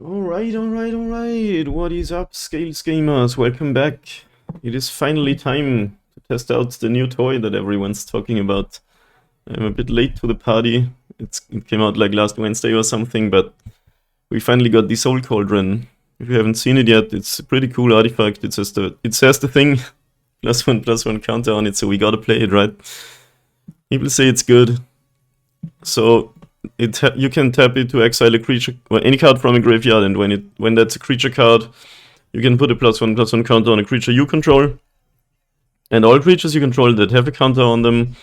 Alright. What is up, Scales Gamers? Welcome back. It is finally time to test out the new toy that everyone's talking about. I'm a bit late to the party. It came out like last Wednesday or something, but we finally got the Soul Cauldron. If you haven't seen it yet, it's a pretty cool artifact. It says the thing, +1/+1 counter on it, so we gotta play it, right? People say it's good. So you can tap it to exile a creature, or any card from a graveyard, and when that's a creature card, you can put a +1/+1 counter on a creature you control. And all creatures you control that have a counter on them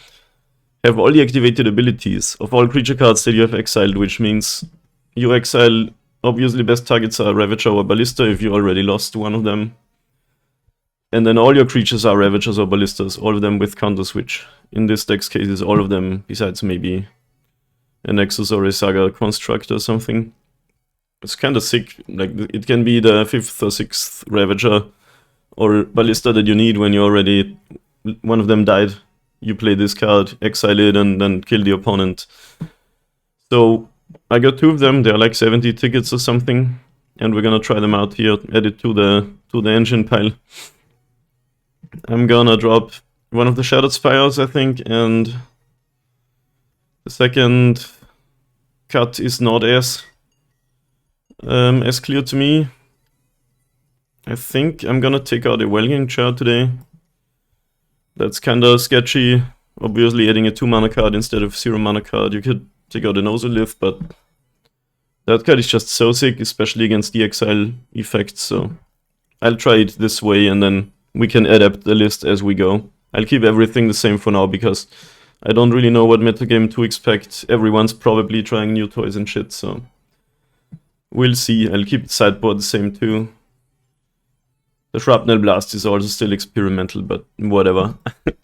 have all the activated abilities of all creature cards that you have exiled, which means you exile, obviously best targets are Ravager or Ballista if you already lost one of them. And then all your creatures are Ravagers or Ballistas, all of them with counter switch. In this deck's case, is all of them, besides maybe a Nexus or a Saga construct or something. It's kind of sick. Like, it can be the 5th or 6th Ravager or Ballista that you need when you already, one of them died. You play this card, exile it, and then kill the opponent. So I got 2 of them. They're like 70 tickets or something, and we're gonna try them out here. Add it to the engine pile. I'm gonna drop one of the Shattered Spires, I think, and the second cut is not as clear to me. I think I'm gonna take out a Welging Chair today. That's kinda sketchy. Obviously adding a 2-mana card instead of 0-mana card. You could take out an Ozolith, but that card is just so sick, especially against the exile effect, so I'll try it this way and then we can adapt the list as we go. I'll keep everything the same for now because I don't really know what metagame to expect. Everyone's probably trying new toys and shit, so we'll see. I'll keep the sideboard the same too. The Shrapnel Blast is also still experimental, but whatever.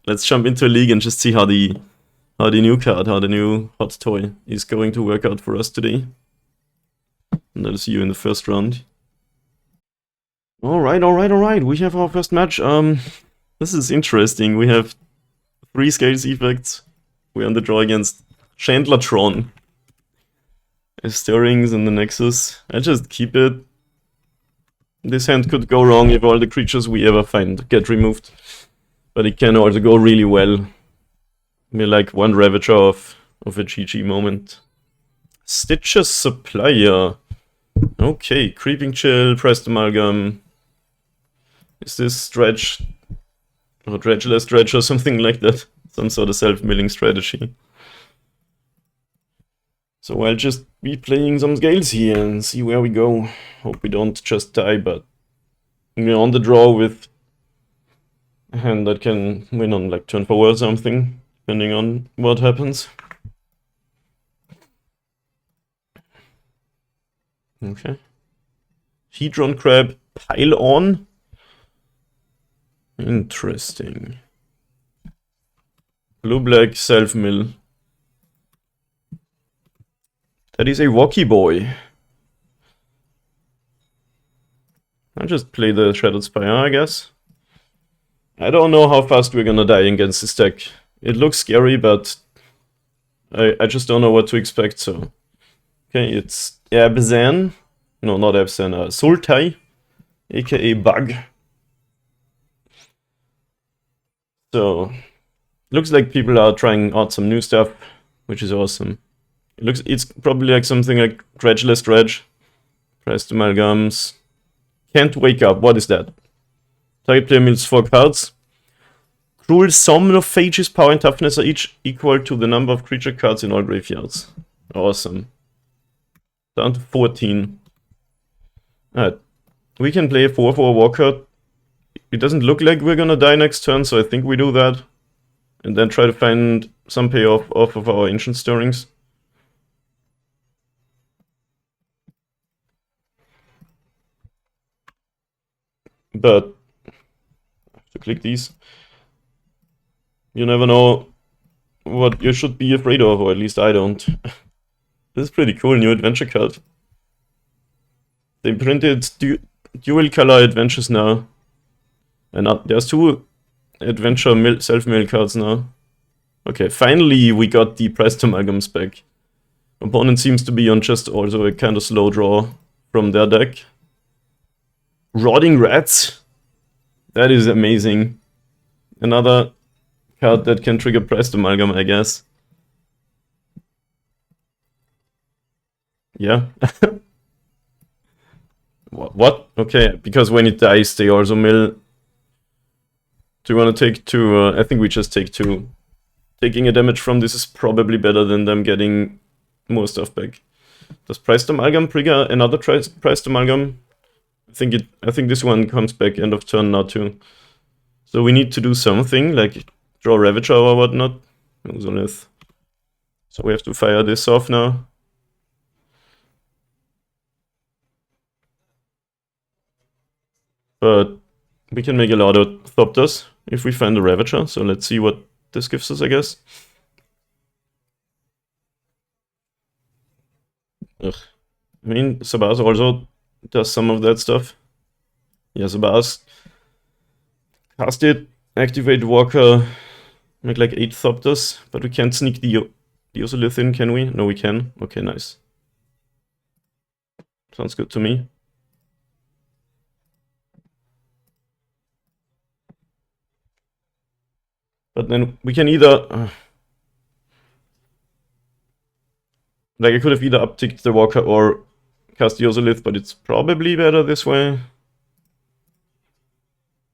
Let's jump into a league and just see how the new card, how the new hot toy is going to work out for us today. And I'll see you in the first round. Alright. We have our first match. This is interesting. We have 3 Scales effects. We're on the draw against Chandlertron. Stirrings and the Nexus. I just keep it. This hand could go wrong if all the creatures we ever find get removed. But it can also go really well. We're like one Ravager of a GG moment. Stitches Supplier. Okay, Creeping Chill, Pressed Amalgam. Is this Dredge? Or Dredgeless Dredge or something like that? Some sort of self-milling strategy. So I'll just be playing some Scales here and see where we go. Hope we don't just die, but we're on the draw with a hand that can win on like turn 4 or something, depending on what happens. Okay. Hedron Crab, pile on. Interesting. Blue-black, self-mill. That is a Walkie Boy. I'll just play the Shattered Spire, I guess. I don't know how fast we're gonna die against this deck. It looks scary, but I just don't know what to expect, so... Okay, it's Abzan. No, not Abzan, Sultai, aka Bug. So, looks like people are trying out some new stuff, which is awesome. It's probably like something like Dredgeless Dredge. Pressed Amalgams. Can't Wake Up, what is that? Target player mills 4 cards. Cruel Somnophage's power and toughness are each equal to the number of creature cards in all graveyards. Awesome. Down to 14. Alright. We can play a 4/4 walker. It doesn't look like we're gonna die next turn, so I think we do that. And then try to find some payoff off of our Ancient Stirrings. But I have to click these. You never know what you should be afraid of, or at least I don't. This is pretty cool, new adventure card. They printed dual color adventures now. And there's 2 adventure self-mill cards now. Okay, finally we got the Pressed Amalgams back. Opponent seems to be on just also a kind of slow draw from their deck. Rotting Rats. That is amazing. Another card that can trigger Pressed Amalgam, I guess. Yeah. What? Okay, because when it dies, they also mill. Do you want to take 2? I think we just take 2. Taking a damage from this is probably better than them getting more stuff back. Does Pressed Amalgam trigger another Pressed Amalgam? I think this one comes back end of turn now too. So we need to do something, like draw Ravager or whatnot. So we have to fire this off now. But we can make a lot of Thopters if we find a Ravager, so let's see what this gives us, I guess. Ugh. I mean, Sabaz also does some of that stuff. Yeah, Sabaz. Cast it, activate Walker, make like 8 Thopters, but we can't sneak the Ozolith in, can we? No, we can. Okay, nice. Sounds good to me. But then we can either... like, I could have either upticked the Walker or cast the Ozolith, but it's probably better this way.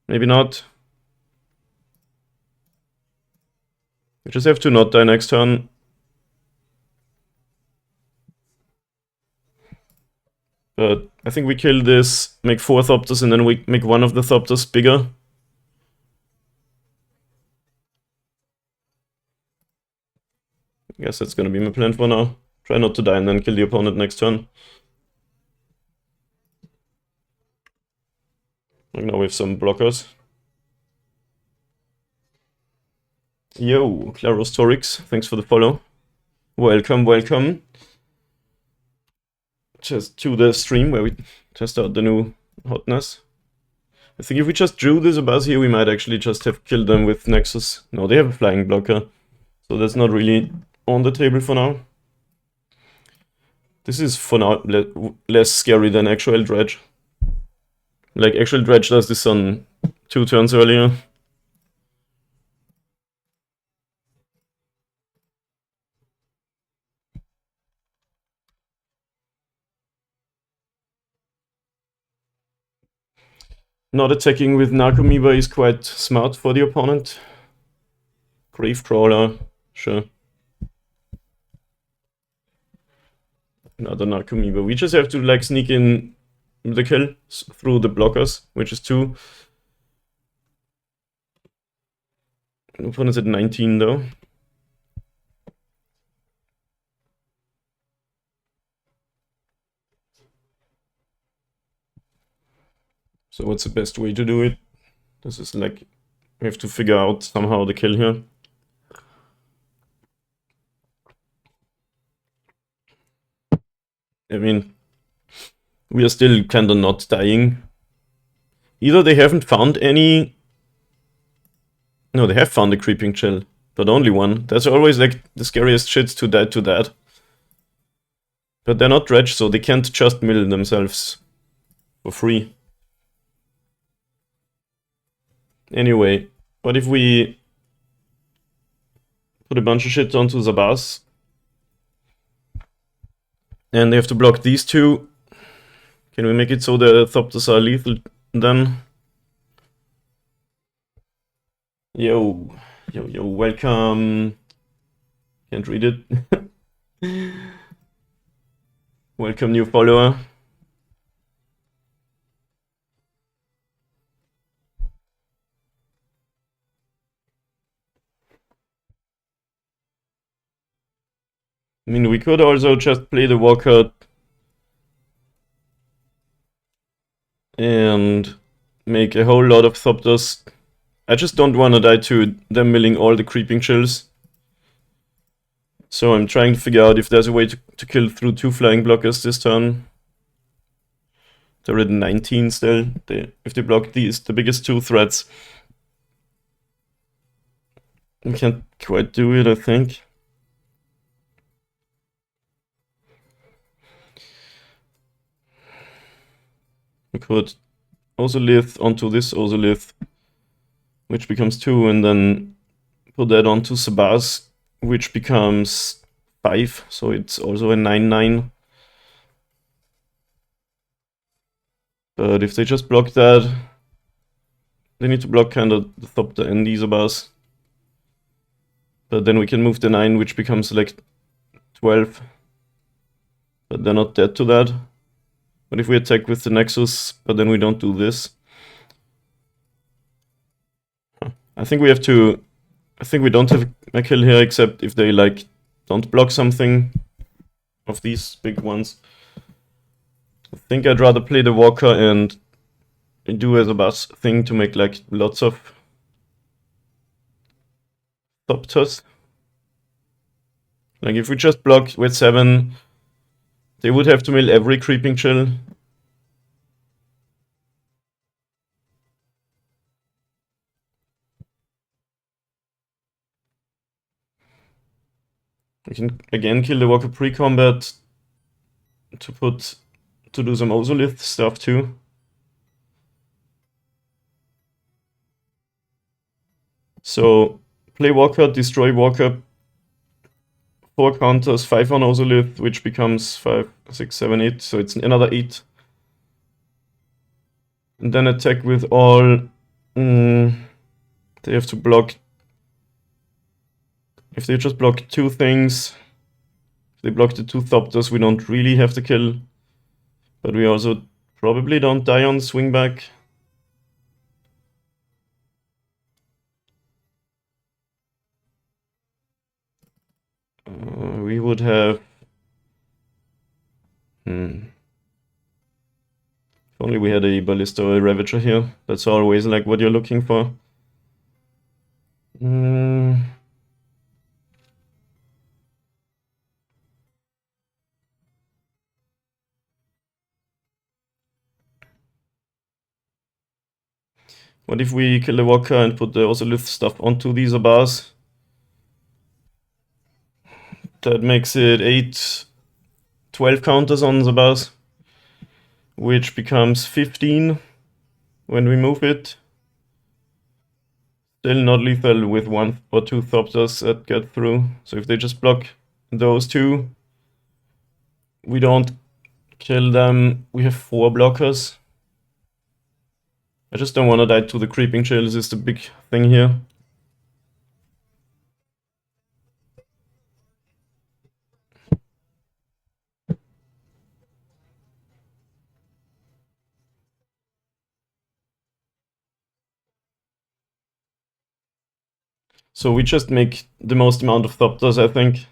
Maybe not. We just have to not die next turn. But I think we kill this, make 4 Thopters, and then we make one of the Thopters bigger. I guess that's gonna be my plan for now. Try not to die and then kill the opponent next turn. Like now we have some blockers. Yo, Claros Torix, thanks for the follow. Welcome, welcome. Just to the stream where we test out the new hotness. I think if we just drew this Abaz here, we might actually just have killed them with Nexus. No, they have a flying blocker, so that's not really on the table for now. This is for now less scary than actual Dredge. Like, actual Dredge does this on 2 turns earlier. Not attacking with Narcomoeba is quite smart for the opponent. Gravecrawler, sure. Another Narcomoeba. We just have to like sneak in the kill through the blockers, which is 2. The opponent's at 19 though. So what's the best way to do it? This is like, we have to figure out somehow the kill here. I mean, we are still kinda not dying. Either they haven't found any... No, they have found a Creeping Chill, but only one. That's always like the scariest shit to die to that. But they're not Dredge, so they can't just mill themselves for free. Anyway, what if we put a bunch of shit onto Zabaz? And they have to block these 2. Can we make it so the Thopters are lethal then? Yo, welcome. Can't read it. Welcome, new follower. I mean, we could also just play the Walker and make a whole lot of Thopters. I just don't want to die to them milling all the Creeping Chills. So I'm trying to figure out if there's a way to kill through 2 flying blockers this turn. They're at 19 still. If they block the biggest 2 threats, we can't quite do it, I think. We could Ozolith onto this Ozolith, which becomes 2, and then put that onto Sabaz, which becomes 5, so it's also a 9/9. But if they just block that, they need to block kind of the Thopter and the Sabaz. But then we can move the 9, which becomes like 12. But they're not dead to that. But if we attack with the Nexus, but then we don't do this. I think we have to... I think we don't have a kill here, except if they like don't block something of these big ones. I think I'd rather play the Walker and do as a boss thing to make like lots of Thopters. Like if we just block with 7, they would have to mill every Creeping Chill. We can again kill the Walker pre-combat to do some Ozolith stuff too. So play Walker, destroy Walker, 4 counters, 5 on Ozolith, which becomes 5, 6, 7, 8, so it's another 8. And then attack with all... they have to block... If they just block 2 things, if they block the 2 Thopters, we don't really have to kill. But we also probably don't die on swing back. We would have... If only we had a Ballista or a Ravager here. That's always like what you're looking for. What if we kill the Walker and put the Ozolith stuff onto these Abars? That makes it 8, 12 counters on the Abars, which becomes 15 when we move it. Still not lethal with 1 or 2 Thopters that get through. So if they just block those 2, we don't kill them. We have 4 blockers. I just don't want to die to the Creeping Chills is the big thing here. So we just make the most amount of Thopters, I think.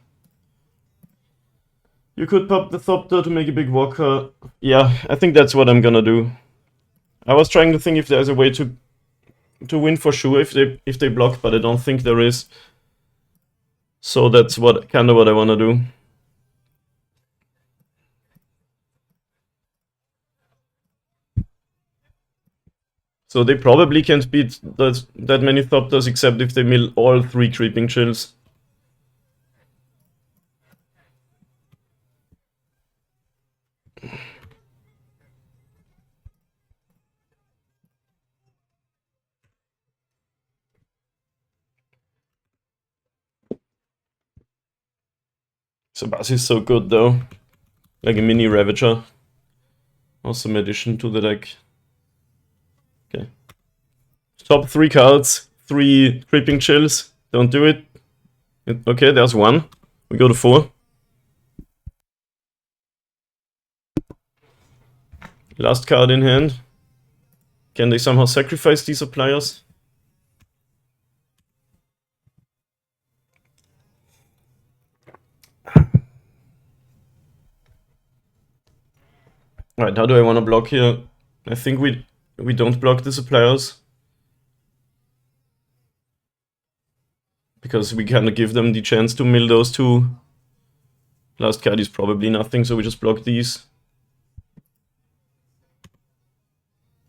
You could pop the Thopter to make a big Walker. Yeah, I think that's what I'm gonna do. I was trying to think if there's a way to win for sure if they block, but I don't think there is. So that's kind of what I wanna do. So they probably can't beat that many Thopters except if they mill all 3 Creeping Chills. Sabaz is so good though. Like a mini Ravager. Awesome addition to the deck. Okay. Top 3 cards, 3 Creeping Chills. Don't do it. Okay, there's 1. We go to 4. Last card in hand. Can they somehow sacrifice these suppliers? Alright, how do I want to block here? I think we don't block the suppliers. Because we kind of give them the chance to mill those 2. Last card is probably nothing, so we just block these.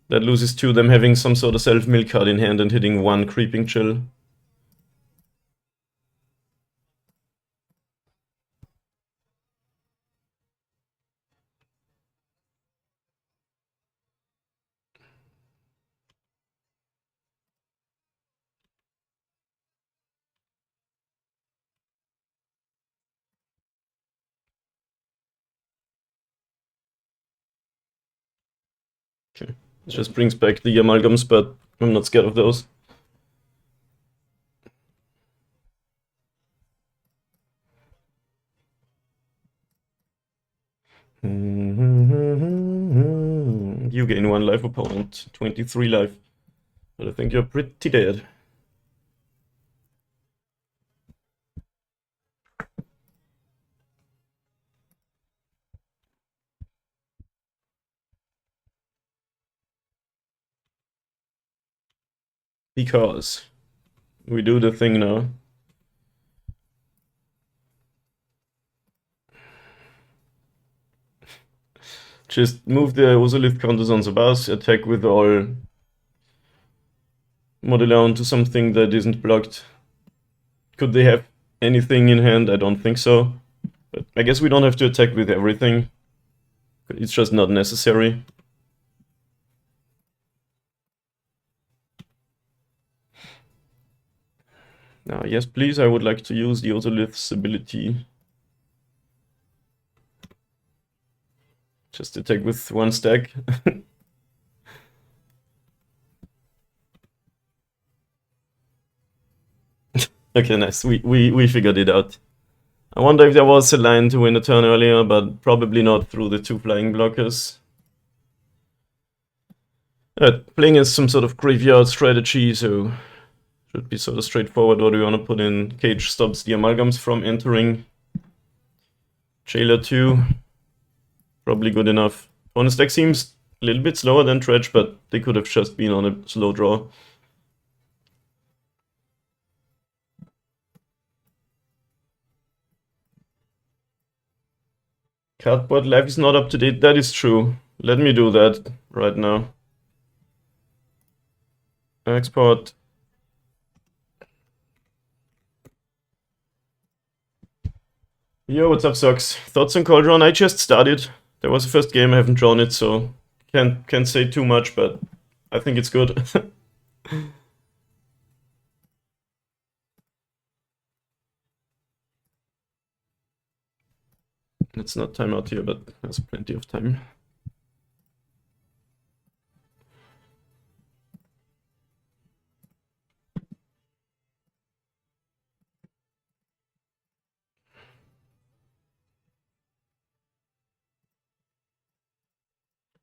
That loses to them having some sort of self-mill card in hand and hitting 1 Creeping Chill. Okay. It just brings back the amalgams, but I'm not scared of those. You gain 1 life, opponent 23 life. But I think you're pretty dead. Because we do the thing now. Just move the Ozolith counters on the bus, attack with all modular onto something that isn't blocked. Could they have anything in hand? I don't think so. But I guess we don't have to attack with everything. It's just not necessary. Now, yes, please, I would like to use the Ozolith's ability. Just attack with 1 stack. Okay, nice. We figured it out. I wonder if there was a line to win a turn earlier, but probably not through the 2 flying blockers. Playing is some sort of graveyard strategy, so should be sort of straightforward. What do we want to put in? Cage stops the amalgams from entering. Jailer 2. Probably good enough. Bonus deck seems a little bit slower than Dredge, but they could have just been on a slow draw. Cardboard life is not up to date. That is true. Let me do that right now. Export. Yo, what's up, Socks? Thoughts on Cauldron? I just started. That was the first game, I haven't drawn it, so can't say too much, but I think it's good. It's not time out here, but there's plenty of time.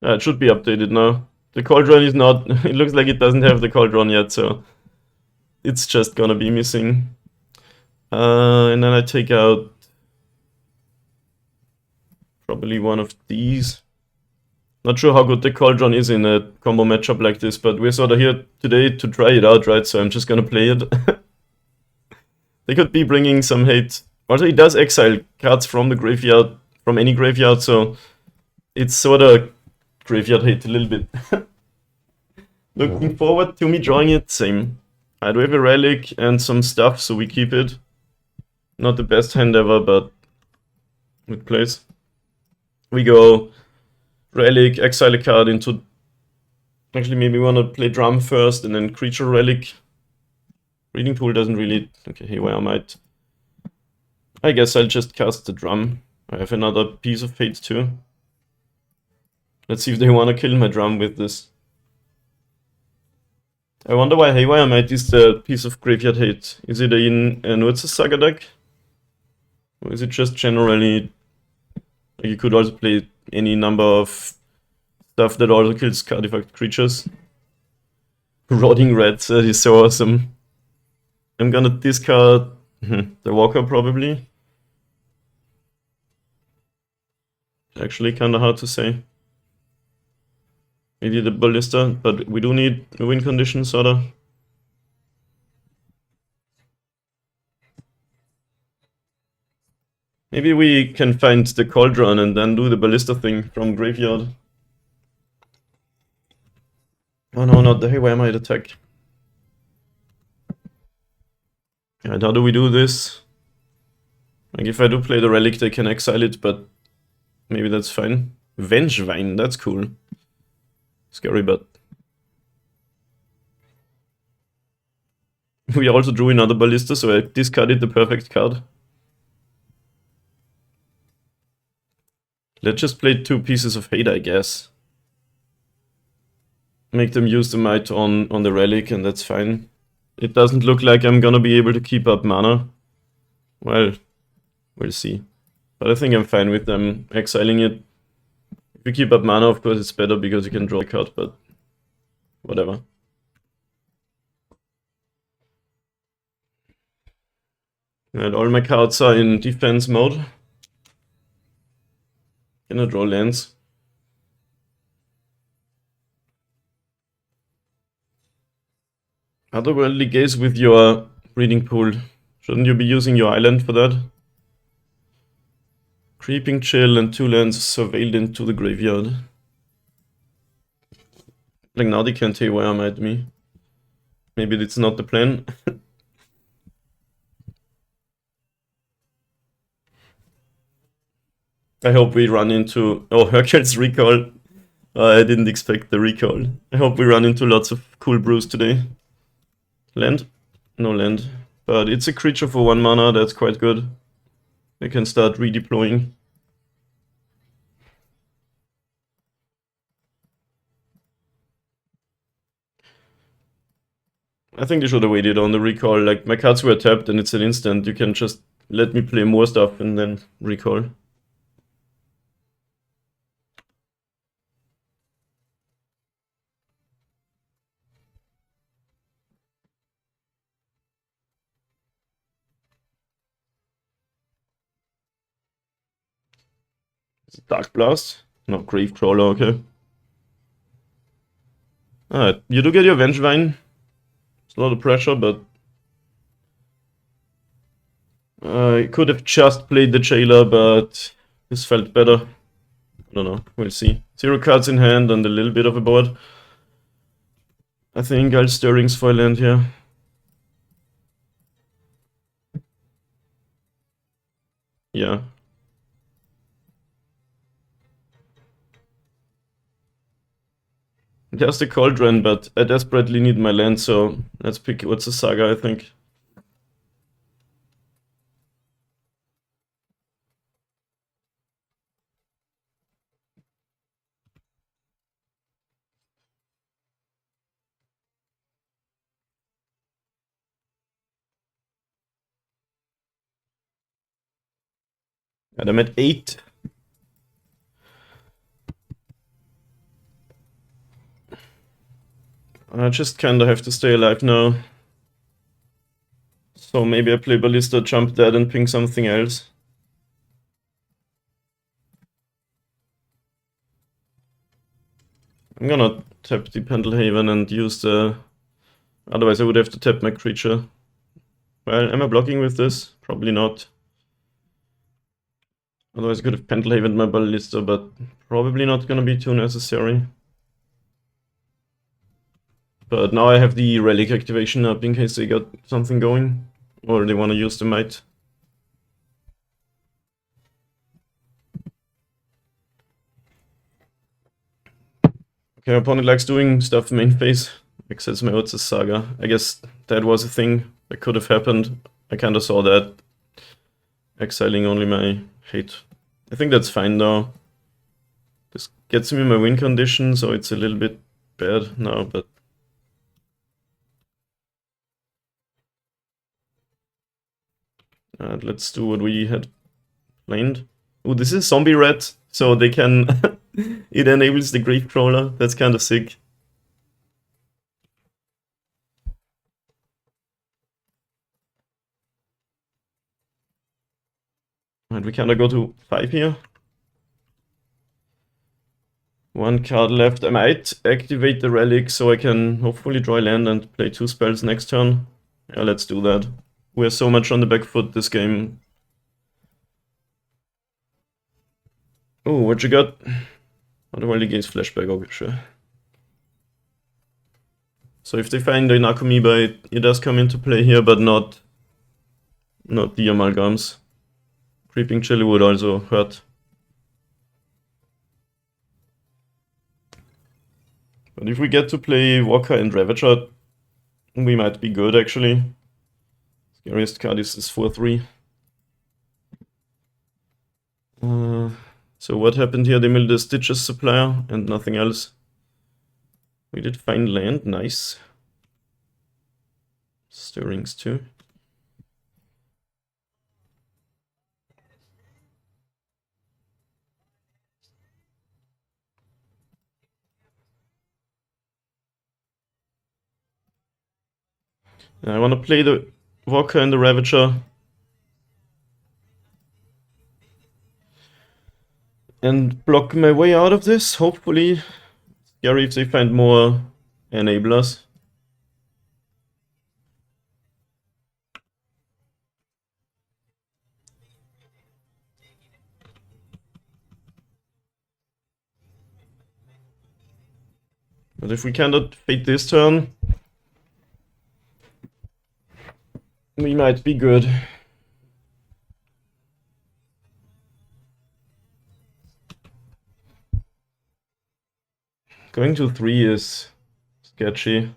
It should be updated now. The Cauldron is not... It looks like it doesn't have the Cauldron yet, so... It's just gonna be missing. And then I take out... probably one of these. Not sure how good the Cauldron is in a combo matchup like this, but we're sort of here today to try it out, right? So I'm just gonna play it. They could be bringing some hate. Also, it does exile cards from the graveyard, from any graveyard, so it's sort of graveyard hate a little bit. Looking forward to me drawing it, same. I do have a relic and some stuff, so we keep it. Not the best hand ever, but it plays. We go relic, exile a card into... Actually, maybe we want to play drum first and then creature relic. Reading pool doesn't really... Okay, Haywire might... I guess I'll just cast the drum. I have another piece of fate too. Let's see if they want to kill my drum with this. I wonder why Haywire Might is the piece of graveyard hate. Is it in no, it's a Saga deck? Or is it just generally... Like you could also play any number of stuff that also kills artifact creatures. Rotting Rats, that is so awesome. I'm gonna discard the Walker probably. Actually kinda hard to say. Maybe the Ballista, but we do need a win condition, sorta. Maybe we can find the Cauldron and then do the Ballista thing from graveyard. Oh no, not the Haywire Might attack. And how do we do this? Like if I do play the Relic, they can exile it, but maybe that's fine. Vengevine, that's cool. Scary, but... We also drew another Ballista, so I discarded the perfect card. Let's just play 2 pieces of hate, I guess. make them use the might on the relic, and that's fine. It doesn't look like I'm gonna be able to keep up mana. Well, we'll see. But I think I'm fine with them exiling it. If you keep up mana, of course it's better because you can draw a card, but whatever. And all my cards are in defense mode. Can I draw lands? Otherworldly Gaze with your breeding pool. Shouldn't you be using your island for that? Creeping Chill and 2 lands surveilled into the graveyard. Like now they can't wire at me. Maybe that's not the plan. I hope we run into... Oh, Hercules recall. I didn't expect the recall. I hope we run into lots of cool brews today. Land? No land. But it's a creature for 1 mana, that's quite good. They can start redeploying. I think they should have waited on the recall. Like, my cards were tapped and it's an instant. You can just let me play more stuff and then recall. Dark Blast? No, Grave Crawler, okay. Alright, you do get your Vengevine. It's a lot of pressure, but... I could have just played the Jailer, but this felt better. I don't know, we'll see. 0 cards in hand and a little bit of a board. I think I'll Stirrings for a land here. Yeah. There's the Cauldron, but I desperately need my land, so let's pick what's a Saga, I think. And I'm at 8. I just kinda have to stay alive now. So maybe I play Ballista, jump dead and ping something else. I'm gonna tap the Pendelhaven and use the... Otherwise I would have to tap my creature. Well, am I blocking with this? Probably not. Otherwise I could have Pendelhaven my Ballista, but probably not gonna be too necessary. But now I have the Relic activation up in case they got something going. Or they wanna use the Might. Okay, opponent likes doing stuff main phase. Except my Urza's Saga. I guess that was a thing that could have happened. I kinda saw that. Exiling only my hate. I think that's fine though. This gets me my win condition, so it's a little bit bad now, but... let's do what we had planned. Oh, this is Zombie Rat, so they can... it enables the Gravecrawler. That's kind of sick. And we kinda go to 5 here. 1 card left. I might activate the Relic so I can hopefully draw land and play 2 spells next turn. Yeah, let's do that. We're so much on the back foot this game. Oh, what you got? Otherworldly Gaze flashback, okay, sure. So if they find the Nakomiba, it does come into play here, but not the Amalgams. Creeping Chill would also hurt. But if we get to play Walker and Ravager, we might be good actually. Scariest card is this 4/3. So what happened here? They milled the Stitches supplier and nothing else. We did find land, nice. Stirrings too. I want to play the Walker and the Ravager. And block my way out of this, hopefully. Scary if they find more enablers. But if we cannot fade this turn, we might be good. Going to 3 is sketchy.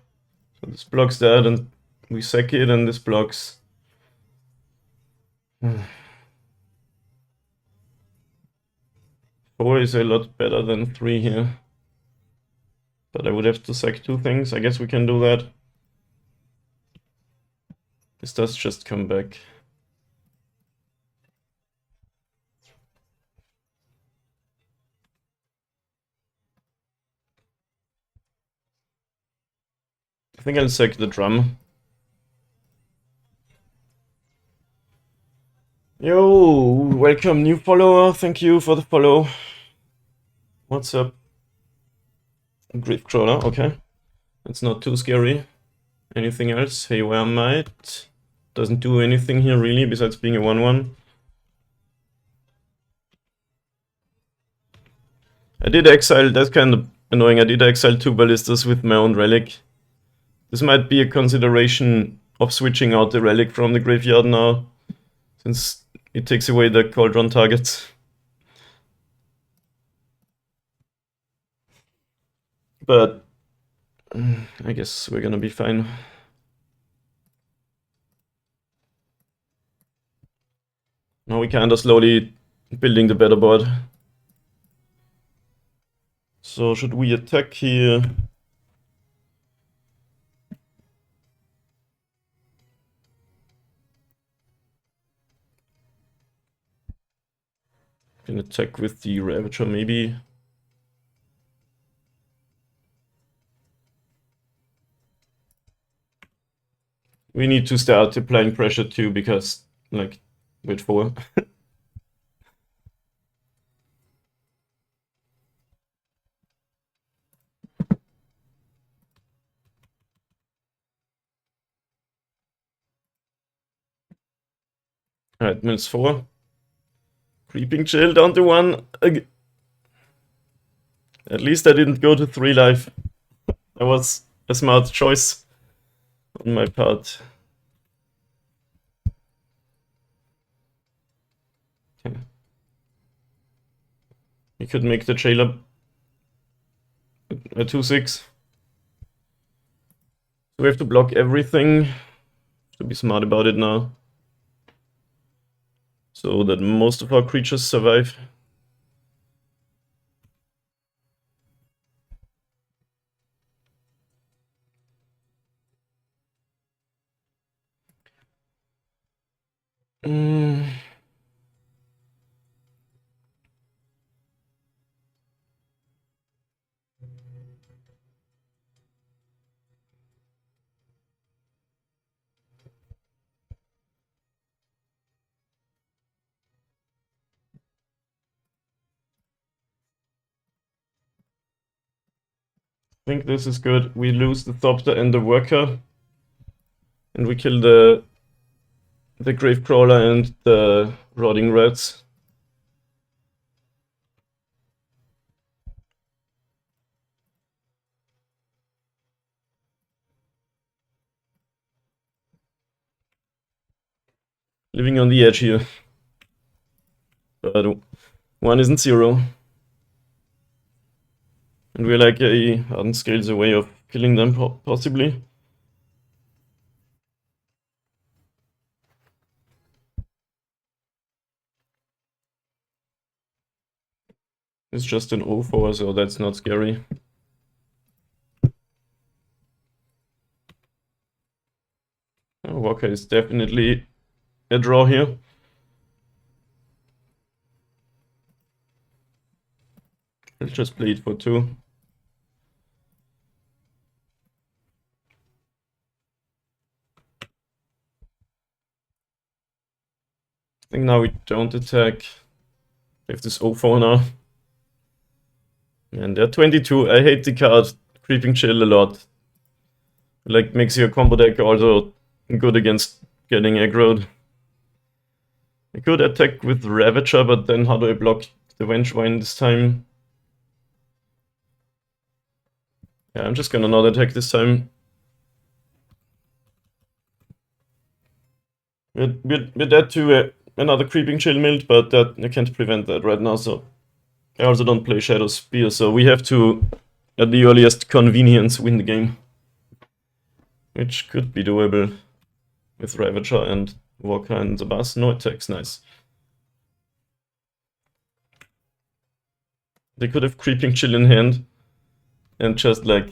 So this blocks that, and we sack it, and this blocks. 4 is a lot better than 3 here. But I would have to sack 2 things. I guess we can do that. This does just come back. I think I'll sack the drum. Yo, welcome new follower. Thank you for the follow. What's up? Gravecrawler, okay. It's not too scary. Anything else? Hey, where might? Doesn't do anything here really besides being a 1/1. I did exile, that's kind of annoying. I did exile 2 ballistas with my own relic. This might be a consideration of switching out the relic from the graveyard now, since it takes away the Cauldron targets. But I guess we're gonna be fine. Now we kinda slowly building the better board. So should we attack here? Can attack with the Ravager maybe. We need to start applying pressure too, because, like, wait for. Alright, mills 4. Creeping chill down to 1. At least I didn't go to 3 life. That was a smart choice on my part. Okay. We could make the jailer a 2/6. So we have to block everything. To be smart about it now, so that most of our creatures survive. I think this is good. We lose the Thopter and the Worker, and we kill the Gravecrawler and the Rotting Rats. Living on the edge here. But 1 isn't 0. And we're like a Hardened scales away of killing them, possibly. It's just an 0-4, so that's not scary. Walker is definitely a draw here. I'll just play it for 2. I think now we don't attack. We have this 0-4 now. And they're 22. I hate the card Creeping Chill a lot. Like, makes your combo deck also good against getting aggroed. I could attack with Ravager, but then how do I block the Vengevine this time? Yeah, I'm just gonna not attack this time. We're dead to another Creeping Chill Mild, but that I can't prevent that right now, so... I also don't play Shadow Spear, so we have to, at the earliest convenience, win the game. Which could be doable with Ravager and Walker and the Bass. No attacks, nice. They could have Creeping Chill in hand and just like...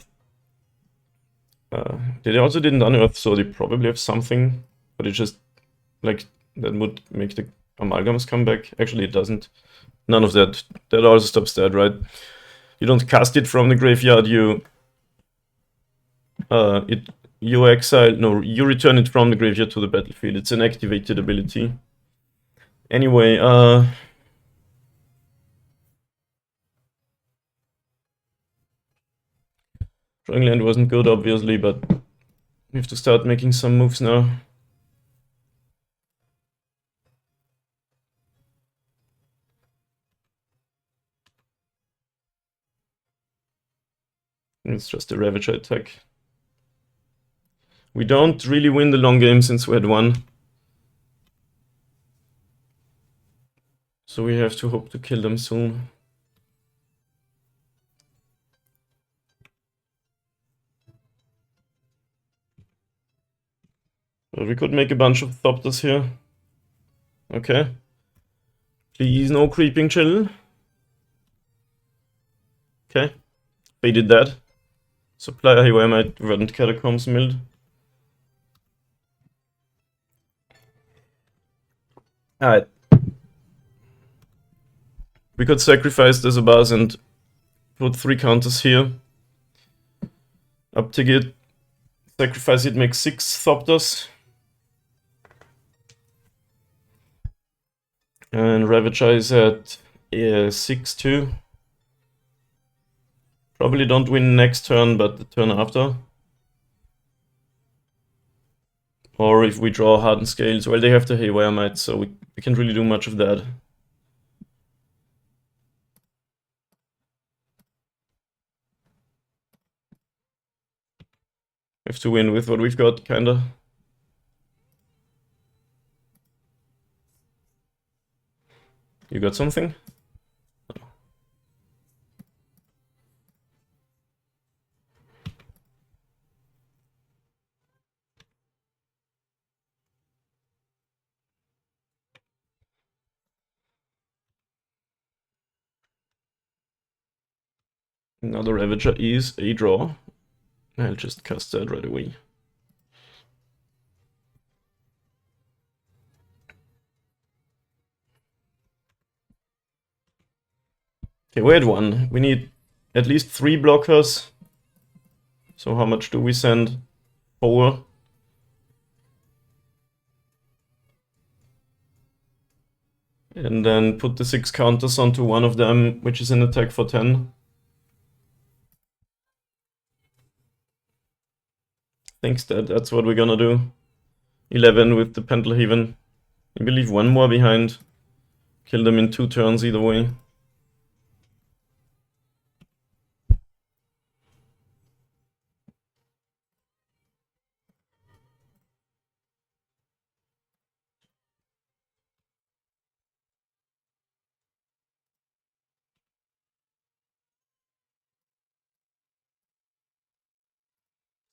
they also didn't unearth, so they probably have something, but it just, like, that would make the Amalgams come back. Actually, it doesn't. None of that. That also stops that, right? You don't cast it from the graveyard, you exile, no, you return it from the graveyard to the battlefield. It's an activated ability. Anyway, drawing land wasn't good, obviously, but we have to start making some moves now. It's just a Ravager attack. We don't really win the long game since we had 1. So we have to hope to kill them soon. But we could make a bunch of Thopters here. Okay. Please no Creeping Chill. Okay. They did that. Supplier Highway might Verdant Catacombs Mild. Alright. We could sacrifice this Abaz and put 3 counters here. Uptick it. Sacrifice it, make 6 Thopters. And Ravager is at 6-2. Probably don't win next turn, but the turn after. Or if we draw Hardened Scales, well, they have the Haywire Might, so we can't really do much of that. We have to win with what we've got, kinda. You got something? Another Ravager is a draw. I'll just cast that right away. Okay, we had 1. We need at least 3 blockers. So how much do we send? 4. And then put the 6 counters onto one of them, which is an attack for 10. Thinks that's what we're gonna do. 11 with the Pendelhaven. Maybe leave 1 more behind. Kill them in 2 turns either way.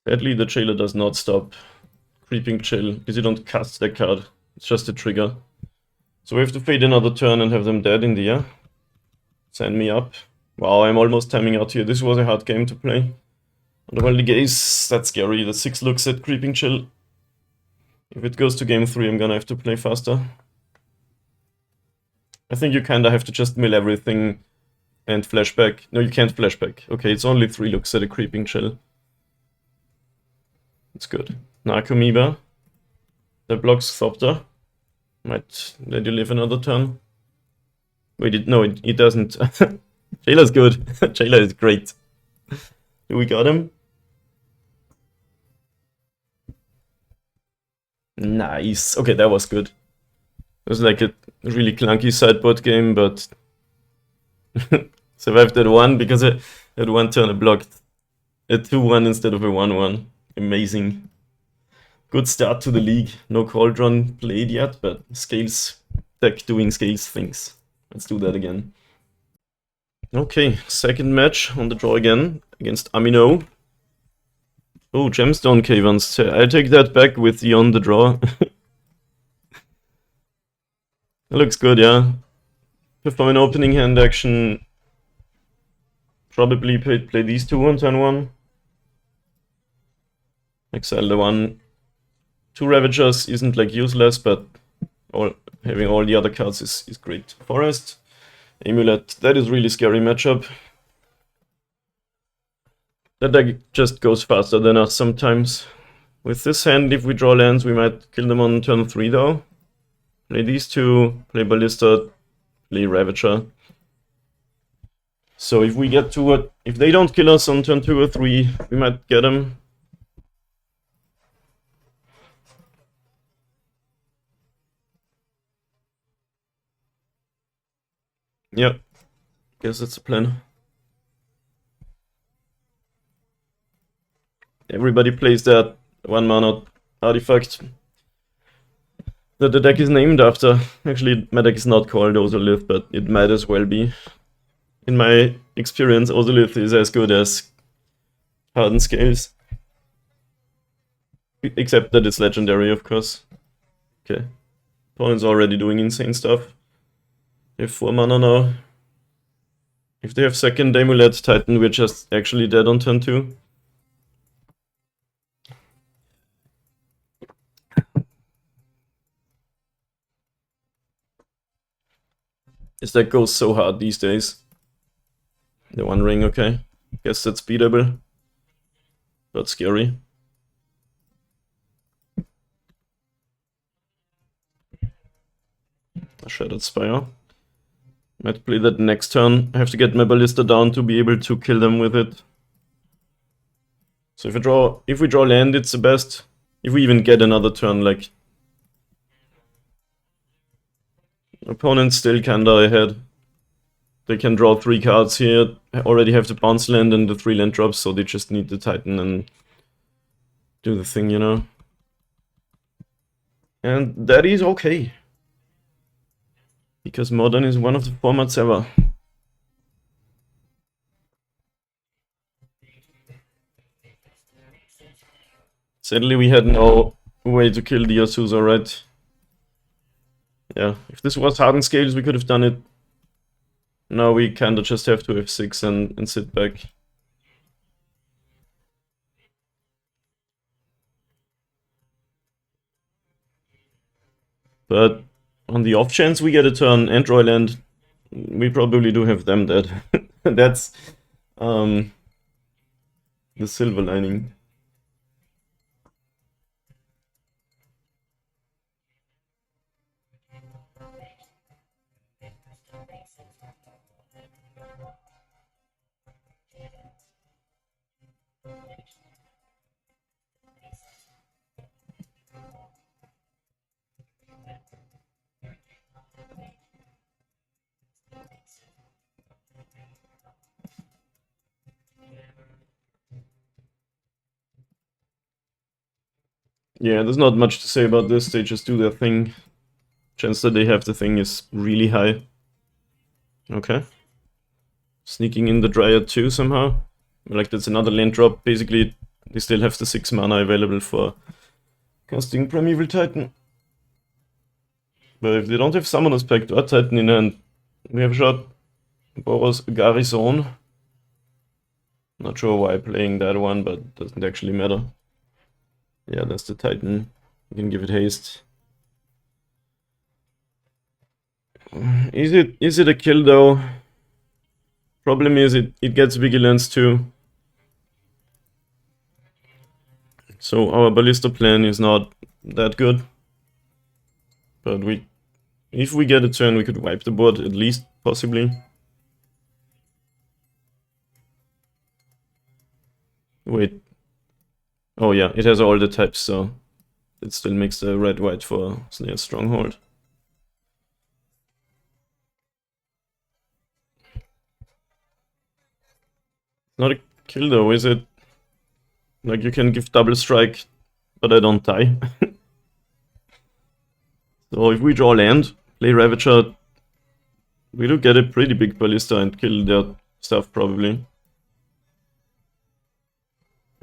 Sadly, the Jailer does not stop Creeping Chill, because you don't cast that card. It's just a trigger. So we have to fade another turn and have them dead in the air. Send me up. Wow, I'm almost timing out here. This was a hard game to play. On the Wild Gaze, that's scary. The 6 looks at Creeping Chill. If it goes to game 3, I'm gonna have to play faster. I think you kinda have to just mill everything and flashback. No, you can't flashback. Okay, it's only 3 looks at a creeping chill. It's good. Narcomoeba. That blocks Thopter. Might let you live another turn. Wait, it doesn't. Jailer's good. Jailer is great. We got him. Nice. Okay, that was good. It was like a really clunky sideboard game, but survived that one because at one turn I blocked a 2-1 instead of a 1-1. Amazing. Good start to the league. No Cauldron played yet, but Scales deck doing Scales things. Let's do that again. Okay, second match on the draw again against Amino. Oh, Gemstone Caverns. I'll take that back with the on the draw. That looks good, yeah. Perform an opening hand action. Probably play these two on turn 1. Exile the one. 2 Ravagers isn't like useless, but having all the other cards is great. Forest. Amulet. That is really scary matchup. That deck just goes faster than us sometimes. With this hand, if we draw lands, we might kill them on turn 3 though. Play these two, play Ballista, play Ravager. So if we get to it, if they don't kill us on turn 2 or 3, we might get them. Yep, guess that's the plan. Everybody plays that 1 mana artifact that the deck is named after. Actually, my deck is not called Ozolith, but it might as well be. In my experience, Ozolith is as good as Hardened Scales. Except that it's legendary, of course. Okay. Opponent's already doing insane stuff. They have 4 mana now. If they have second Amulet Titan, we're just actually dead on turn 2. This deck goes so hard these days. The One Ring, okay. Guess that's beatable. But scary. A Shattered Spire. Might play that next turn. I have to get my Ballista down to be able to kill them with it. So if we draw land, it's the best. If we even get another turn, like... Opponent's still kinda ahead. They can draw 3 cards here, already have the bounce land and the 3 land drops, so they just need the Titan and do the thing, you know. And that is okay. Because Modern is one of the formats ever. Sadly, we had no way to kill the Azusa, right? Yeah, if this was Hardened Scales, we could have done it. Now we kinda just have to F6 and sit back. But on the off chance we get a turn and draw land, we probably do have them dead. That's the silver lining. Yeah, there's not much to say about this, they just do their thing. Chance that they have the thing is really high. Okay. Sneaking in the Dryad too somehow. Like that's another land drop, basically they still have the 6 mana available for casting Primeval Titan. But if they don't have Summoner's Pact or Titan in hand, we have shot Boros Garrison. Not sure why playing that one, but doesn't actually matter. Yeah, that's the Titan. We can give it haste. Is it a kill though? Problem is it gets vigilance too. So our ballista plan is not that good. But if we get a turn, we could wipe the board at least, possibly. Wait. Oh yeah, it has all the types, so it still makes the red-white for Snare Stronghold. Not a kill though, is it? Like, you can give double strike, but I don't die. So if we draw land, play Ravager, we do get a pretty big ballista and kill their stuff, probably.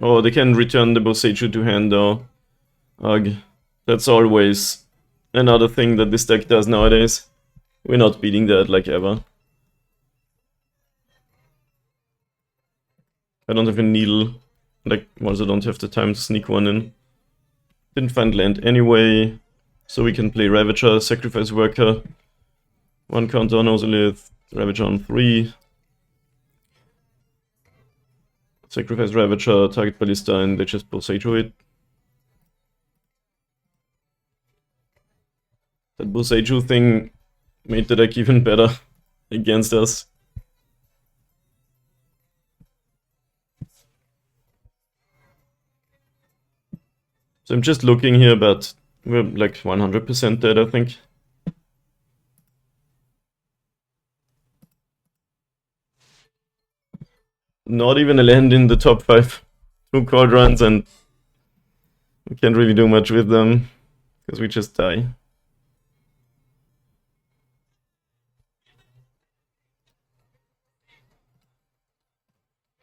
Oh, they can return the Boseiju to hand though. Ugh. That's always another thing that this deck does nowadays. We're not beating that like ever. I don't have a needle. Like, also don't have the time to sneak one in. Didn't find land anyway. So we can play Ravager, Sacrifice Worker. 1 counter on Ozolith, Ravager on 3. Sacrifice Ravager, target Ballista, and they just Boseiju it. That Boseiju thing made the deck even better against us. So I'm just looking here, but we're like 100% dead, I think. Not even a land in the top 5. 2 Cauldrons, and we can't really do much with them, because we just die.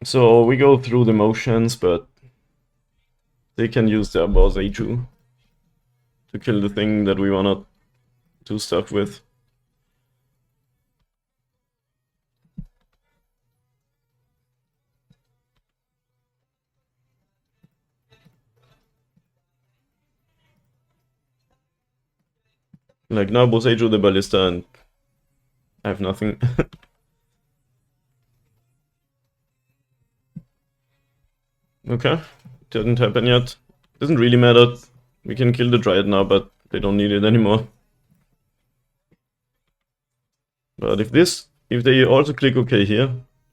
So we go through the motions, but they can use their Boseiju to kill the thing that we wanna do stuff with. Like, now Boseiju the Ballista and I have nothing. Okay, didn't happen yet. Doesn't really matter. We can kill the Dryad now, but they don't need it anymore. But if they also click OK here,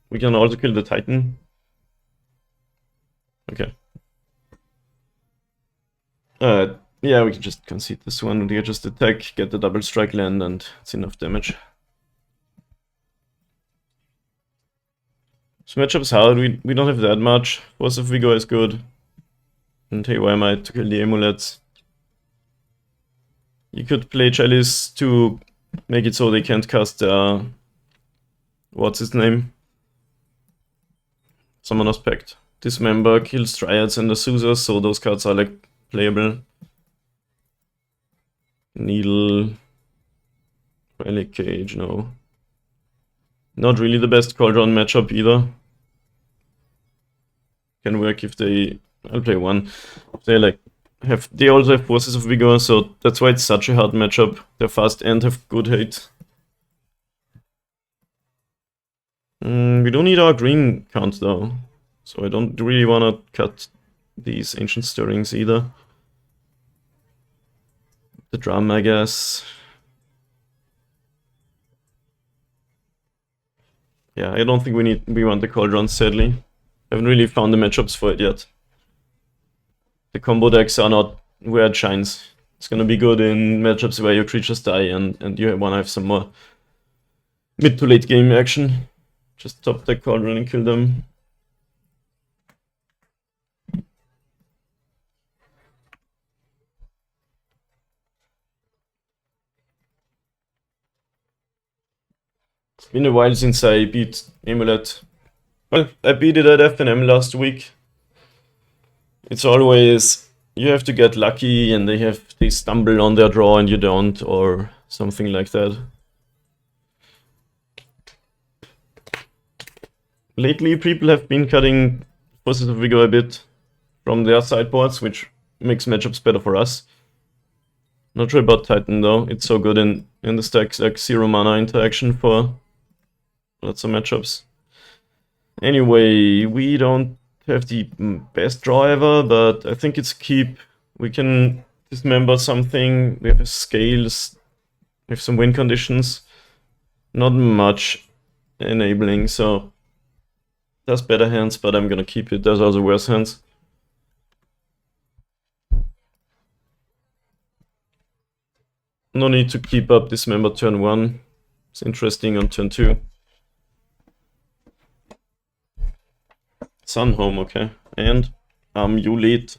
we can also kill the Titan. Okay. Yeah, we can just concede this one. We just attack, get the double strike land, and it's enough damage. So matchup's hard, we don't have that much. Force of Vigor is good. And hey, why am I to kill the Amulets? You could play Chalice to make it so they can't cast what's his name? Summoner's Pact. Dismember kills Dryads and Azuzas, so those cards are like playable. Needle. Relic Cage, no. Not really the best Cauldron matchup either. Can work if they... I'll play one. They also have Forces of Vigor, so that's why it's such a hard matchup. They're fast and have good hate. We don't need our green count though, so I don't really want to cut these Ancient Stirrings either. The drum, I guess. Yeah, I don't think we want the Cauldron, sadly. Haven't really found the matchups for it yet. The combo decks are not where it shines. It's gonna be good in matchups where your creatures die and you wanna have some more mid to late game action. Just top deck Cauldron and kill them. It's been a while since I beat Amulet. Well, I beat it at FNM last week. It's always, you have to get lucky and they stumble on their draw and you don't, or something like that. Lately people have been cutting Forces of Vigor a bit from their sideboards, which makes matchups better for us. Not sure about Titan though. It's so good in the stacks, like 0 mana interaction for lots of matchups. Anyway, we don't have the best draw ever, but I think it's keep. We can dismember something. We have scales. We have some win conditions. Not much enabling, so there's better hands, but I'm gonna keep it. There's also worse hands. No need to keep up dismember turn 1. It's interesting on turn 2. Sun home, okay. And Amulet.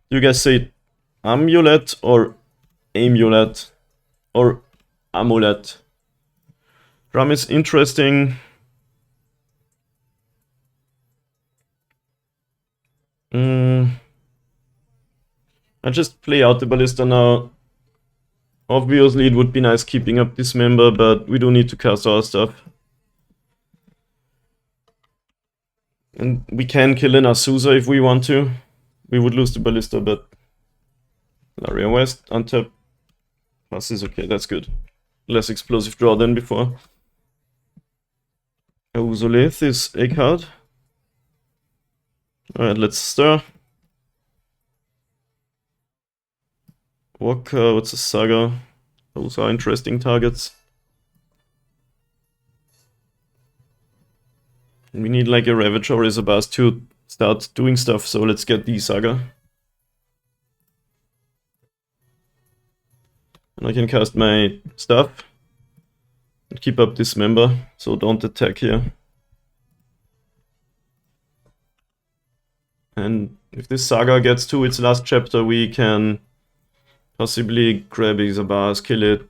You guys say Amulet or Amulet or Amulet? Drum is interesting. I just play out the Ballista now. Obviously it would be nice keeping up Dismember, but we do need to cast our stuff. And we can kill an Azusa if we want to. We would lose the Ballista, but Laria West, untap. Pass is okay, that's good. Less explosive draw than before. Uzolith is a card. Alright, let's stir. Walker, what's a Saga? Those are interesting targets. And we need like a Ravage or a Zabas to start doing stuff, so let's get the Saga. And I can cast my stuff. And keep up Dismember, so don't attack here. And if this Saga gets to its last chapter, we can possibly grab a Zabas, kill it,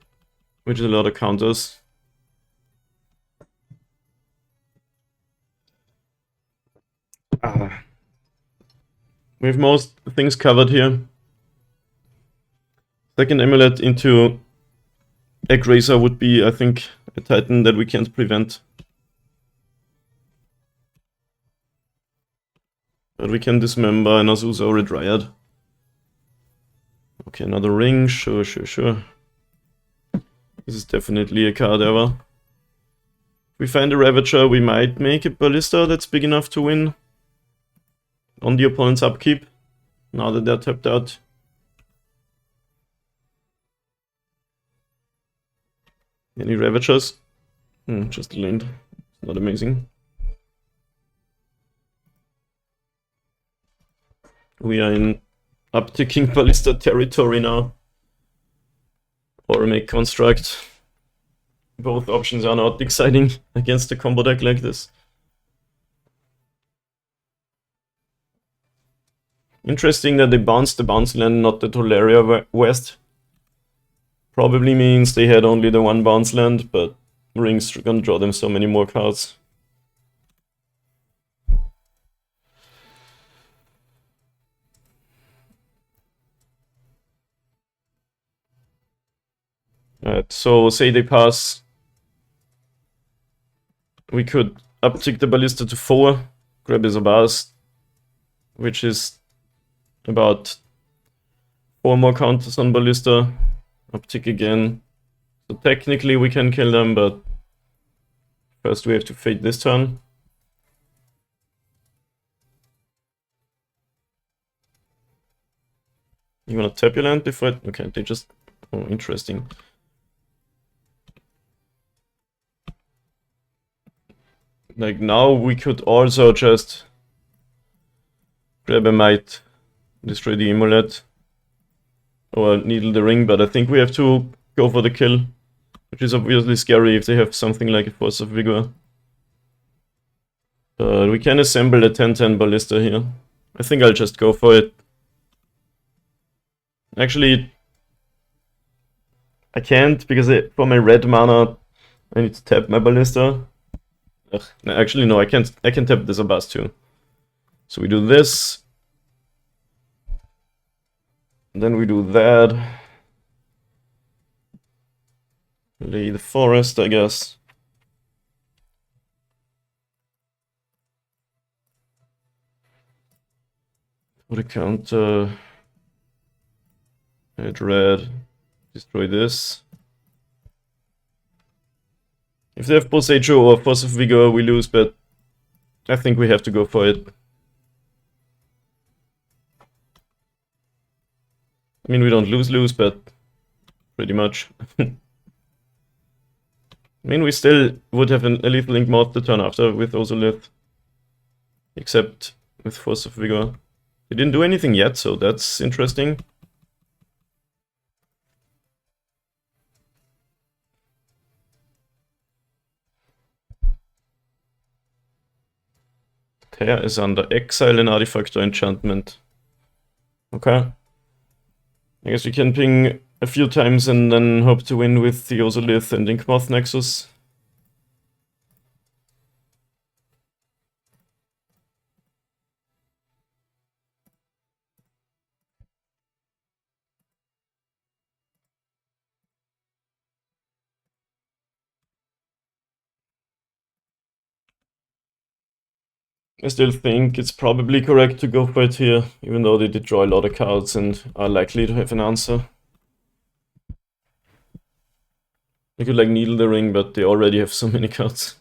which is a lot of counters. We have most things covered here. Second Amulet into Egg Razor would be, I think, a Titan that we can't prevent. But we can dismember an Azusa or a Dryad. Okay, another ring, sure. This is definitely a card ever. If we find a Ravager, we might make a Ballista that's big enough to win on the opponent's upkeep, now that they're tapped out. Any Ravagers? Just land. It's not amazing. We are in upticking Ballista territory now. Or make Construct. Both options are not exciting against a combo deck like this. Interesting that they bounced the bounce land, not the Tolaria West. Probably means they had only the one bounce land, but Ring's gonna draw them so many more cards. Alright, so say they pass. We could uptick the Ballista to 4, grab his Zabas, which is about 4 more counters on Ballista. Uptick again. So technically we can kill them, but first we have to fade this turn. You wanna tap your land before it? Okay, they just... Oh, interesting. Like now we could also just grab a Might, destroy the Amulet, or needle the ring, but I think we have to go for the kill, which is obviously scary if they have something like a Force of Vigor. But we can assemble a 10-10 Ballista here. I think I'll just go for it. Actually, I can't, because for my red mana, I need to tap my Ballista. Ugh, actually no, I can tap this Zabas too. So we do this. Then we do that. Lay the forest, I guess. For the counter. Hit red. Destroy this. If they have Boseiju or Force of Vigor, we lose, but I think we have to go for it. I mean, we don't lose, but pretty much. I mean, we still would have a Lethal Link mod the turn after with Ozolith. Except with Force of Vigor. He didn't do anything yet, so that's interesting. Tear is under exile and artifact or enchantment. Okay. I guess we can ping a few times and then hope to win with the Ozolith and Inkmoth Nexus. I still think it's probably correct to go for it here, even though they did draw a lot of cards and are likely to have an answer. I could like Needle the Ring, but they already have so many cards.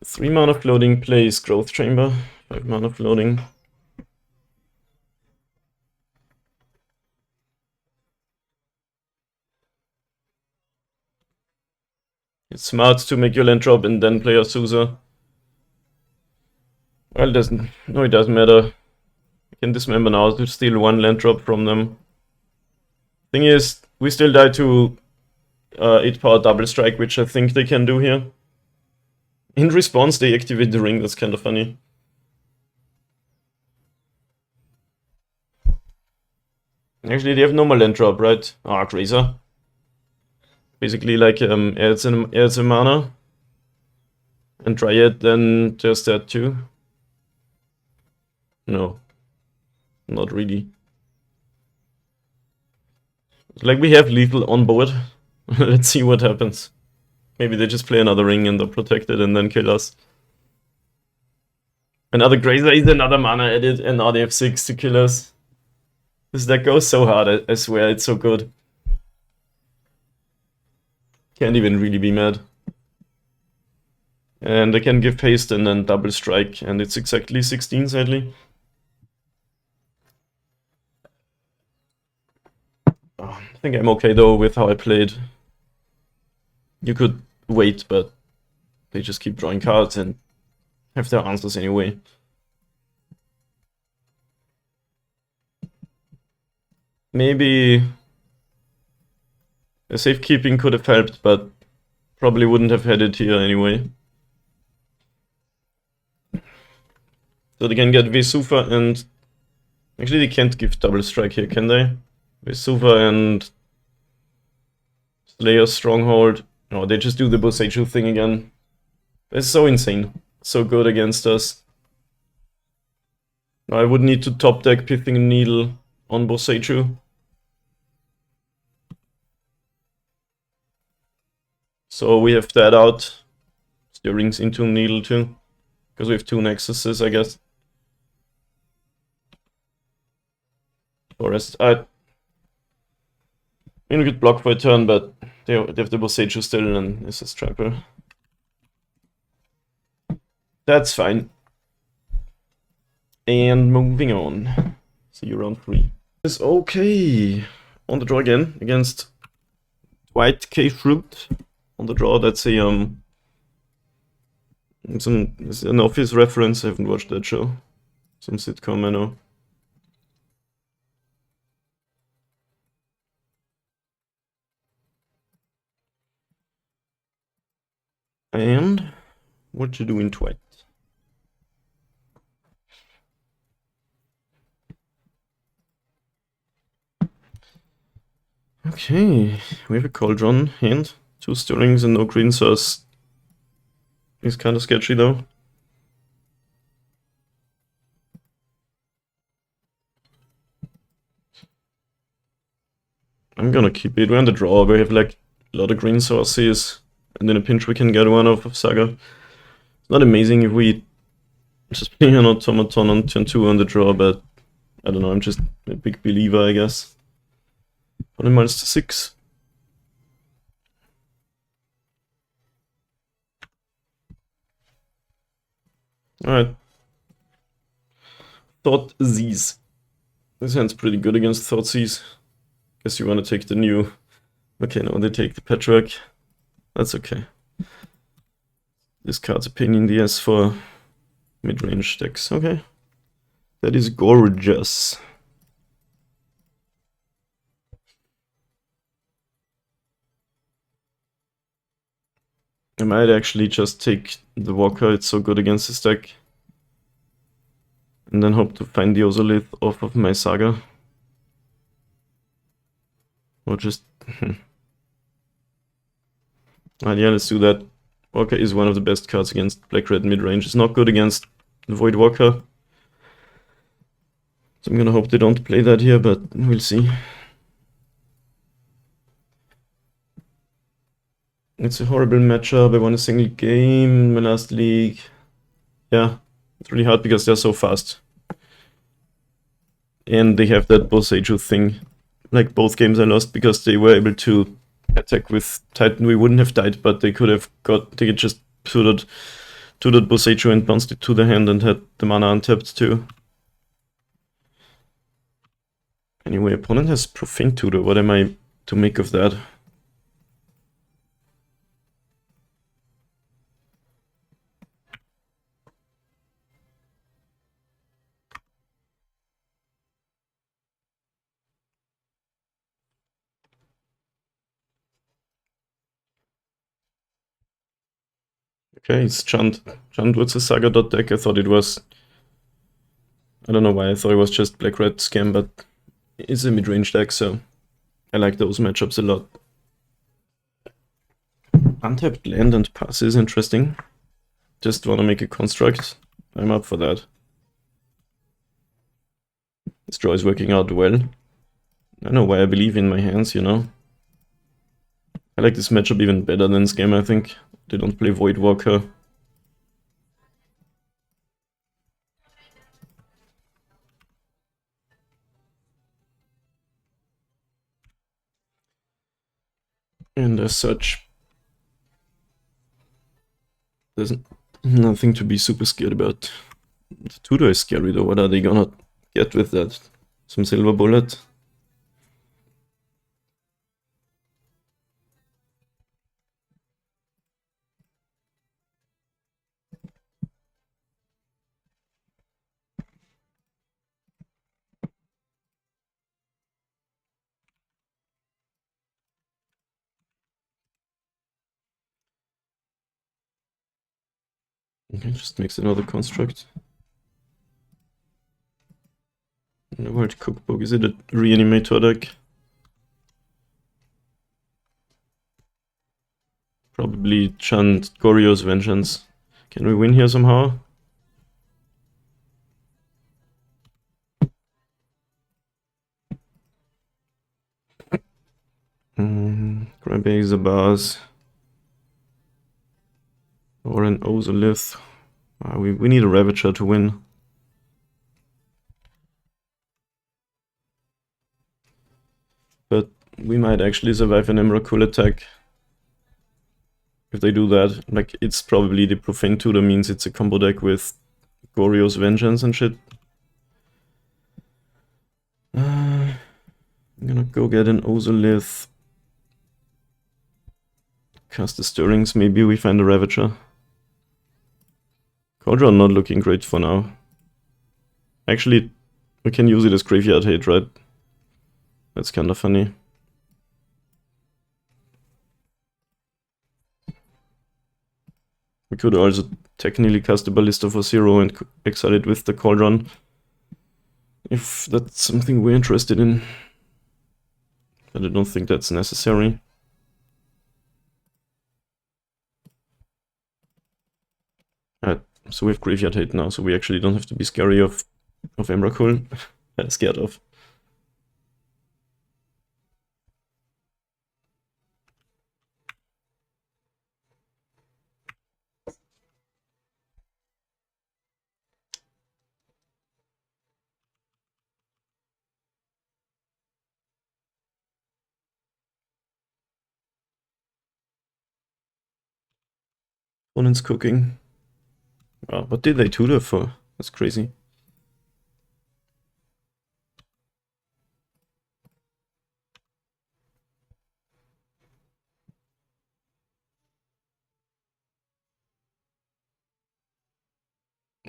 3 mana floating plays Growth Chamber, 5 mana floating. It's smart to make your land drop and then play a Azusa. Well, it doesn't matter. I can dismember now to steal 1 land drop from them. Thing is, we still die to 8 power double strike, which I think they can do here. In response, they activate the ring, that's kind of funny. Actually, they have no more land drop, right? Ah, Grazer. Basically, like, adds a mana. And Dryad, then just that too. No. Not really. Like, we have lethal on board. Let's see what happens. Maybe they just play another ring and they're protected and then kill us. Another Grazer is another mana edit, and now they have 6 to kill us. This deck goes so hard, I swear, it's so good. Can't even really be mad. And I can give haste and then double strike, and it's exactly 16, sadly. I think I'm okay though with how I played. You could wait, but they just keep drawing cards and have their answers anyway. Maybe a safekeeping could have helped, but probably wouldn't have had it here anyway. So they can get Vesuva and... Actually, they can't give double strike here, can they? Vesuva and Slayer Stronghold. No, they just do the Boseiju thing again. It's so insane. So good against us. I would need to top deck Pithing Needle on Boseiju. So we have that out. Steerings into Needle too. Because we have 2 Nexuses, I guess. Forest. I mean, we could block for a turn, but they have the Boseiju still, and this is Trapper. That's fine. And moving on. See you round 3. It's okay. On the draw again against White K Fruit. On the draw, that's a it's an Office reference. I haven't watched that show. Some sitcom, I know. And what you doing, Twat? Okay, we have a Cauldron hand. 2 Stirrings and no green source. It's kind of sketchy though. I'm gonna keep it. We're on the draw. We have like a lot of green sources. And in a pinch we can get one off of Saga. It's not amazing if we just play an Automaton on turn 2 on the draw, but I don't know, I'm just a big believer, I guess. 100 miles to 6. Alright. Thought Z's. This hand's pretty good against Thought Z's. Guess you want to take the new... Okay, no, they take the Patchwork. That's okay. This card's a pain in the ass for mid-range decks. Okay. That is gorgeous. I might actually just take the Walker, it's so good against this deck. And then hope to find the Ozolith off of my Saga. Or just... yeah, let's do that. Walker is one of the best cards against Black-Red mid-range. It's not good against Void Walker. So I'm gonna hope they don't play that here, but we'll see. It's a horrible matchup. I won a single game in my last league. Yeah, it's really hard because they're so fast. And they have that Boseiju thing. Like both games I lost because they were able to attack with Titan. We wouldn't have died, but they could have got... They could just to that Boseiju and bounced it to the hand and had the mana untapped too. Anyway, opponent has Profane Tutor. What am I to make of that? Okay, it's Chant. Chant with the Saga dot deck. I thought it was... I don't know why I thought it was just Black-Red scam, but it's a mid-range deck, so I like those matchups a lot. Untapped land and pass is interesting. Just want to make a construct. I'm up for that. This draw is working out well. I know why I believe in my hands, you know. I like this matchup even better than this game, I think. They don't play Void Walker. And as such, there's nothing to be super scared about. The Tutor is scary though. What are they gonna get with that? Some Silver Bullet? Okay, just makes another construct. In the World Cookbook, is it a Reanimator deck? Probably Chant Goryo's Vengeance. Can we win here somehow? Grab Zabaz. Or an Ozolith. We need a Ravager to win. But we might actually survive an Emrakul attack. If they do that, like, it's probably the Profane Tutor means it's a combo deck with Goryo's Vengeance and shit. I'm gonna go get an Ozolith. Cast the Stirrings, maybe we find a Ravager. Cauldron not looking great for now. Actually, we can use it as graveyard hate, right? That's kinda funny. We could also technically cast a Ballista for 0 and exile it with the Cauldron. If that's something we're interested in. But I don't think that's necessary. So we have Graveyard Hate now, so we actually don't have to be scary of Emrakul. Scared of. Opponent's cooking. Wow, what did they tutor for? That's crazy.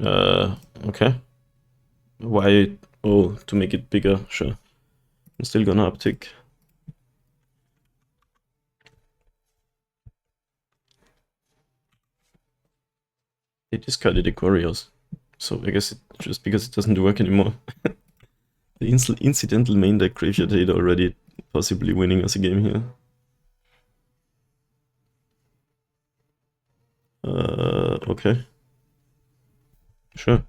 Okay. Why? Oh, to make it bigger, sure. I'm still gonna uptick. They discarded the Goryos. So I guess just because it doesn't work anymore. The incidental main deck graveyard hate already possibly winning us a game here. Okay. Sure.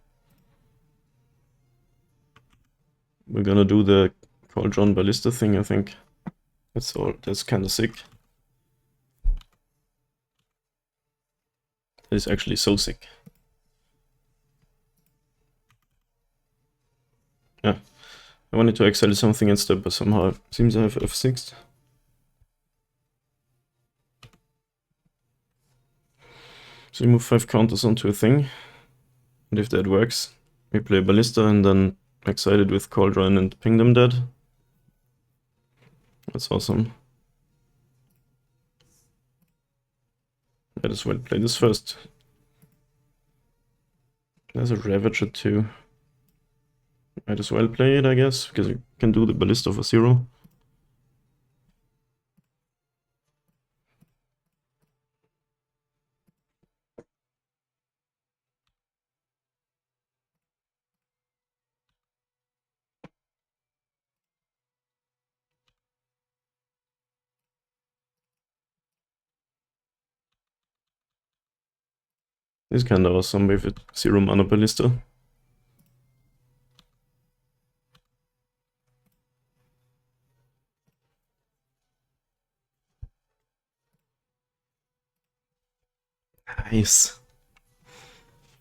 We're gonna do the Cauldron Ballista thing, I think. That's all. That's kinda sick. That is actually so sick. Yeah. I wanted to exile something instead, but somehow it seems I have F6. So we move 5 counters onto a thing. And if that works, we play Ballista and then exile it with Cauldron and ping them dead. That's awesome. Might as well play this first. There's a Ravager too. Might as well play it, I guess, because you can do the Ballista for 0. This is kinda awesome with a 0 mana Ballista. Nice.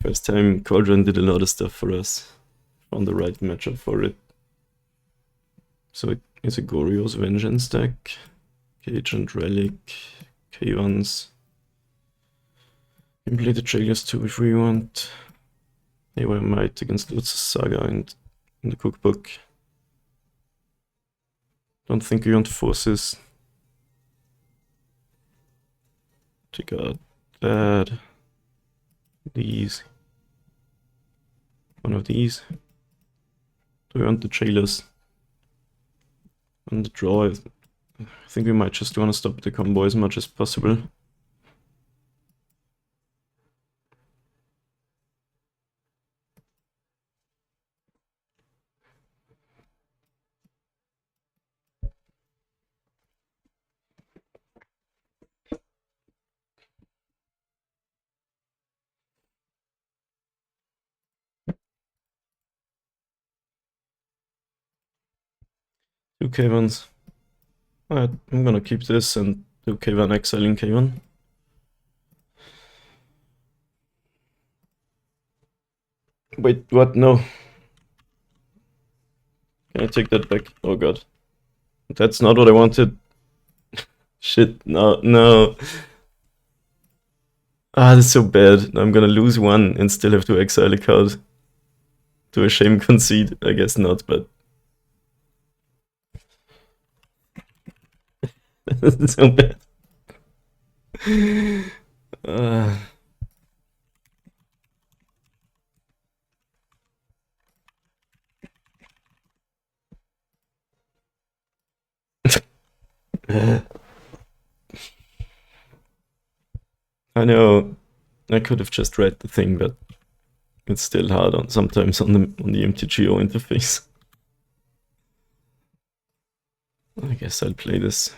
First time Cauldron did a lot of stuff for us. Found the right matchup for it. So it's a Goryo's Vengeance deck. Cage and Relic. K1s. You can play the Dredgeless too if we want. Anyway, Might against Lutz's Saga and in the cookbook. Don't think we want forces. Check out that. These. One of these. Do we want the Trailers? On the draw, I think we might just want to stop the combo as much as possible. Two K1s. Alright, I'm gonna keep this and do K1 exiling K1. Wait, what? No. Can I take that back? Oh god. That's not what I wanted. Shit, no, no. Ah, that's so bad. I'm gonna lose one and still have to exile a card. To a shame concede. I guess not, but... That's so bad. Uh... I know I could have just read the thing, but it's still hard on sometimes on the MTGO interface. I guess I'll play this.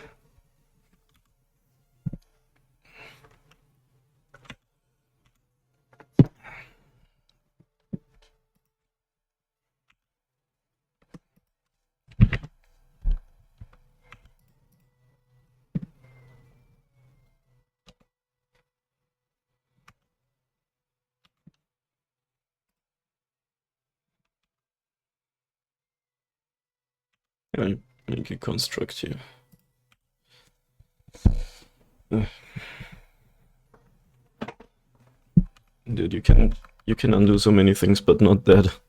I'll make a construct here. Dude, you can undo so many things, but not that.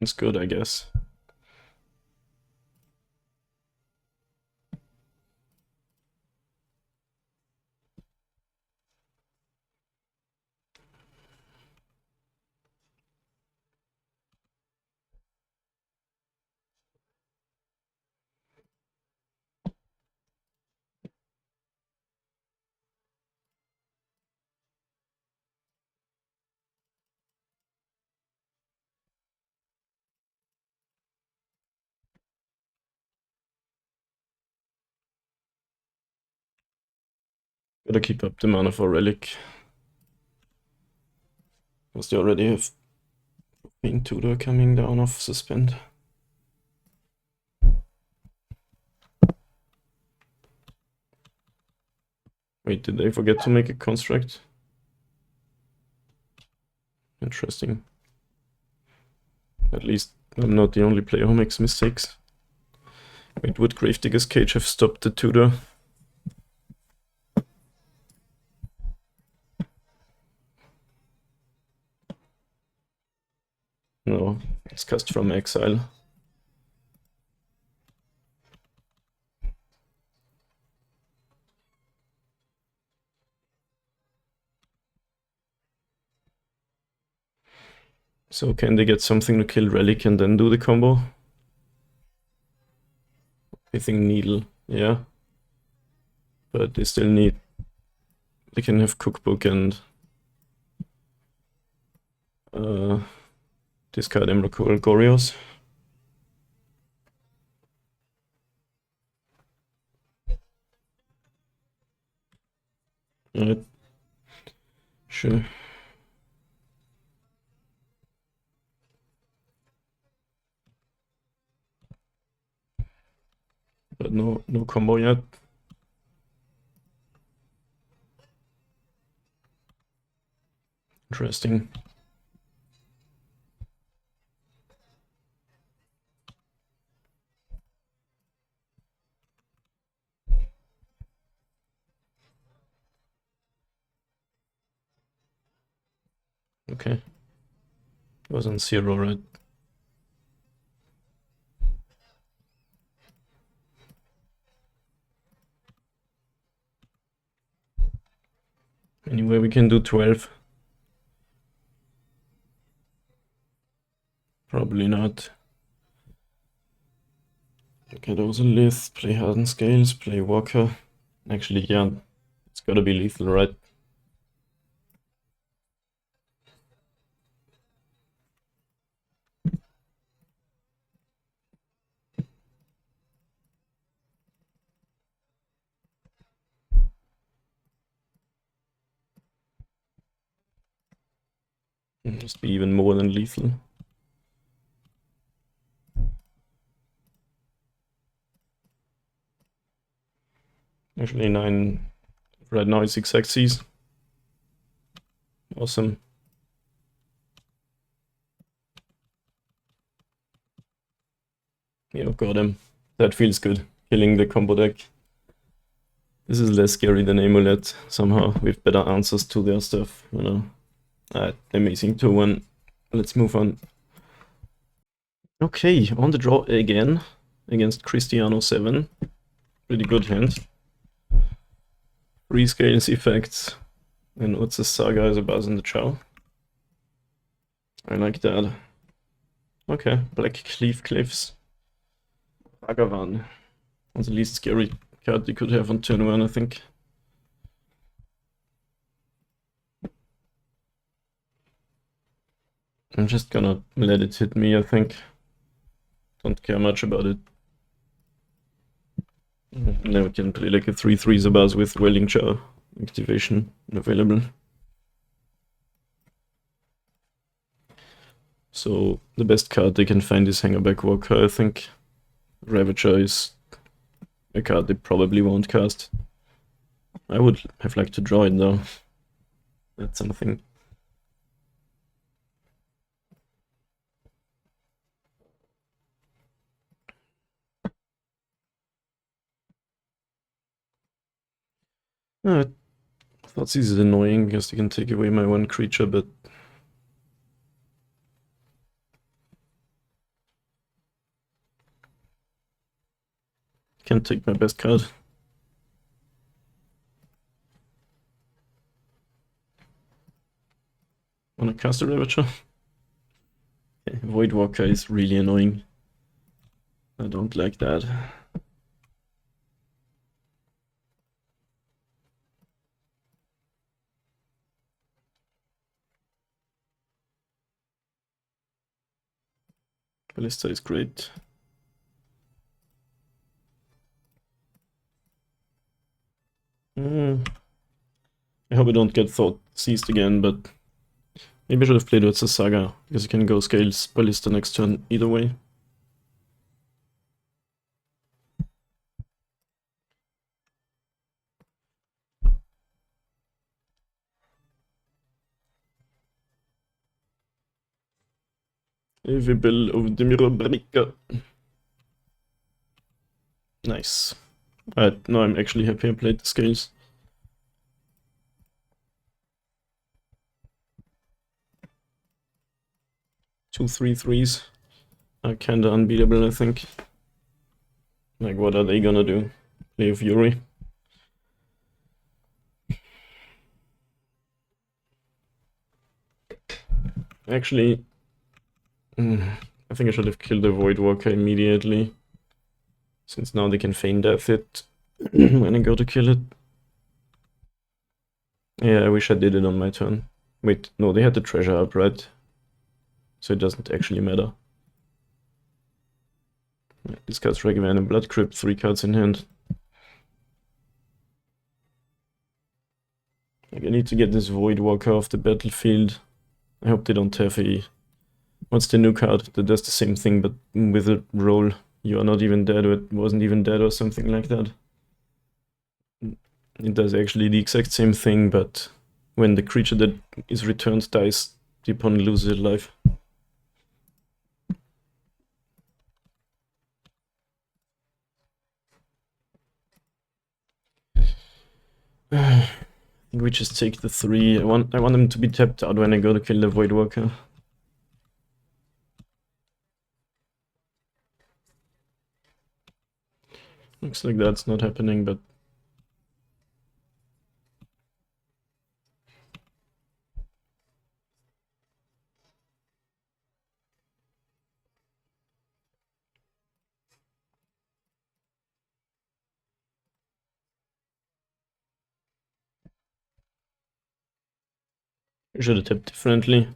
It's good, I guess. Gotta keep up the mana for Relic. Because they already have Queen Tudor coming down off Suspend. Wait, did they forget to make a construct? Interesting. At least I'm not the only player who makes mistakes. Wait, would Gravedigger's Cage have stopped the Tudor? No, it's cast from exile. So can they get something to kill Relic and then do the combo? I think Needle, yeah. But they still need... They can have Cookbook and... discard Emrakul Goryos. Alright. Sure. But no combo yet. Interesting. Okay. It was on 0, right? Anyway, we can do 12. Probably not. Okay, those are Lith, play Hardened Scales, play Walker. Actually, yeah, it's gotta be lethal, right? It must be even more than lethal. Actually, 9. Right now it's exact Cs. Awesome. Yeah, got him. That feels good. Killing the combo deck. This is less scary than Amulet, somehow, with better answers to their stuff, you know. Alright, amazing 2-1. Let's move on. Okay, on the draw again, against Cristiano 7. Pretty good hand. 3 scales effects, and what's a Saga as a Buzz in the Chow. I like that. Okay, Black Cleave Cliffs. Agavan. That's the least scary card you could have on turn 1, I think. I'm just gonna let it hit me, I think. Don't care much about it. Now we can play like a 3/3 Zabaz with Welling Jar activation available. So the best card they can find is Hangerback Walker, I think. Ravager is a card they probably won't cast. I would have liked to draw it though. That's something. I thought this is annoying because they can take away my one creature, but can't take my best card. Wanna cast a Ravager? Okay, Voidwalker is really annoying. I don't like that. Ballista is great. I hope I don't get Thought Seized again, but maybe I should have played with the Saga, because you can go Scales Ballista next turn either way. Evil of the Mirror Breaker. Nice. Now I'm actually happy I played the Scales. Two 3/3s are kinda unbeatable, I think. Like, what are they gonna do? Play Fury? Actually, I think I should have killed the Voidwalker immediately, since now they can feign death it when I go to kill it. Yeah, I wish I did it on my turn. Wait, no, they had the treasure up, right? So it doesn't actually matter. Yeah, this card's Regivan and Blood Crypt, 3 cards in hand. Like, I need to get this Voidwalker off the battlefield. I hope they don't have a... What's the new card that does the same thing but with a roll? You are not even dead, or it wasn't even dead, or something like that. It does actually the exact same thing, but when the creature that is returned dies, the opponent loses its life. I think we just take the 3. I want them to be tapped out when I go to kill the Voidwalker. Looks like that's not happening, but... I should have tapped differently.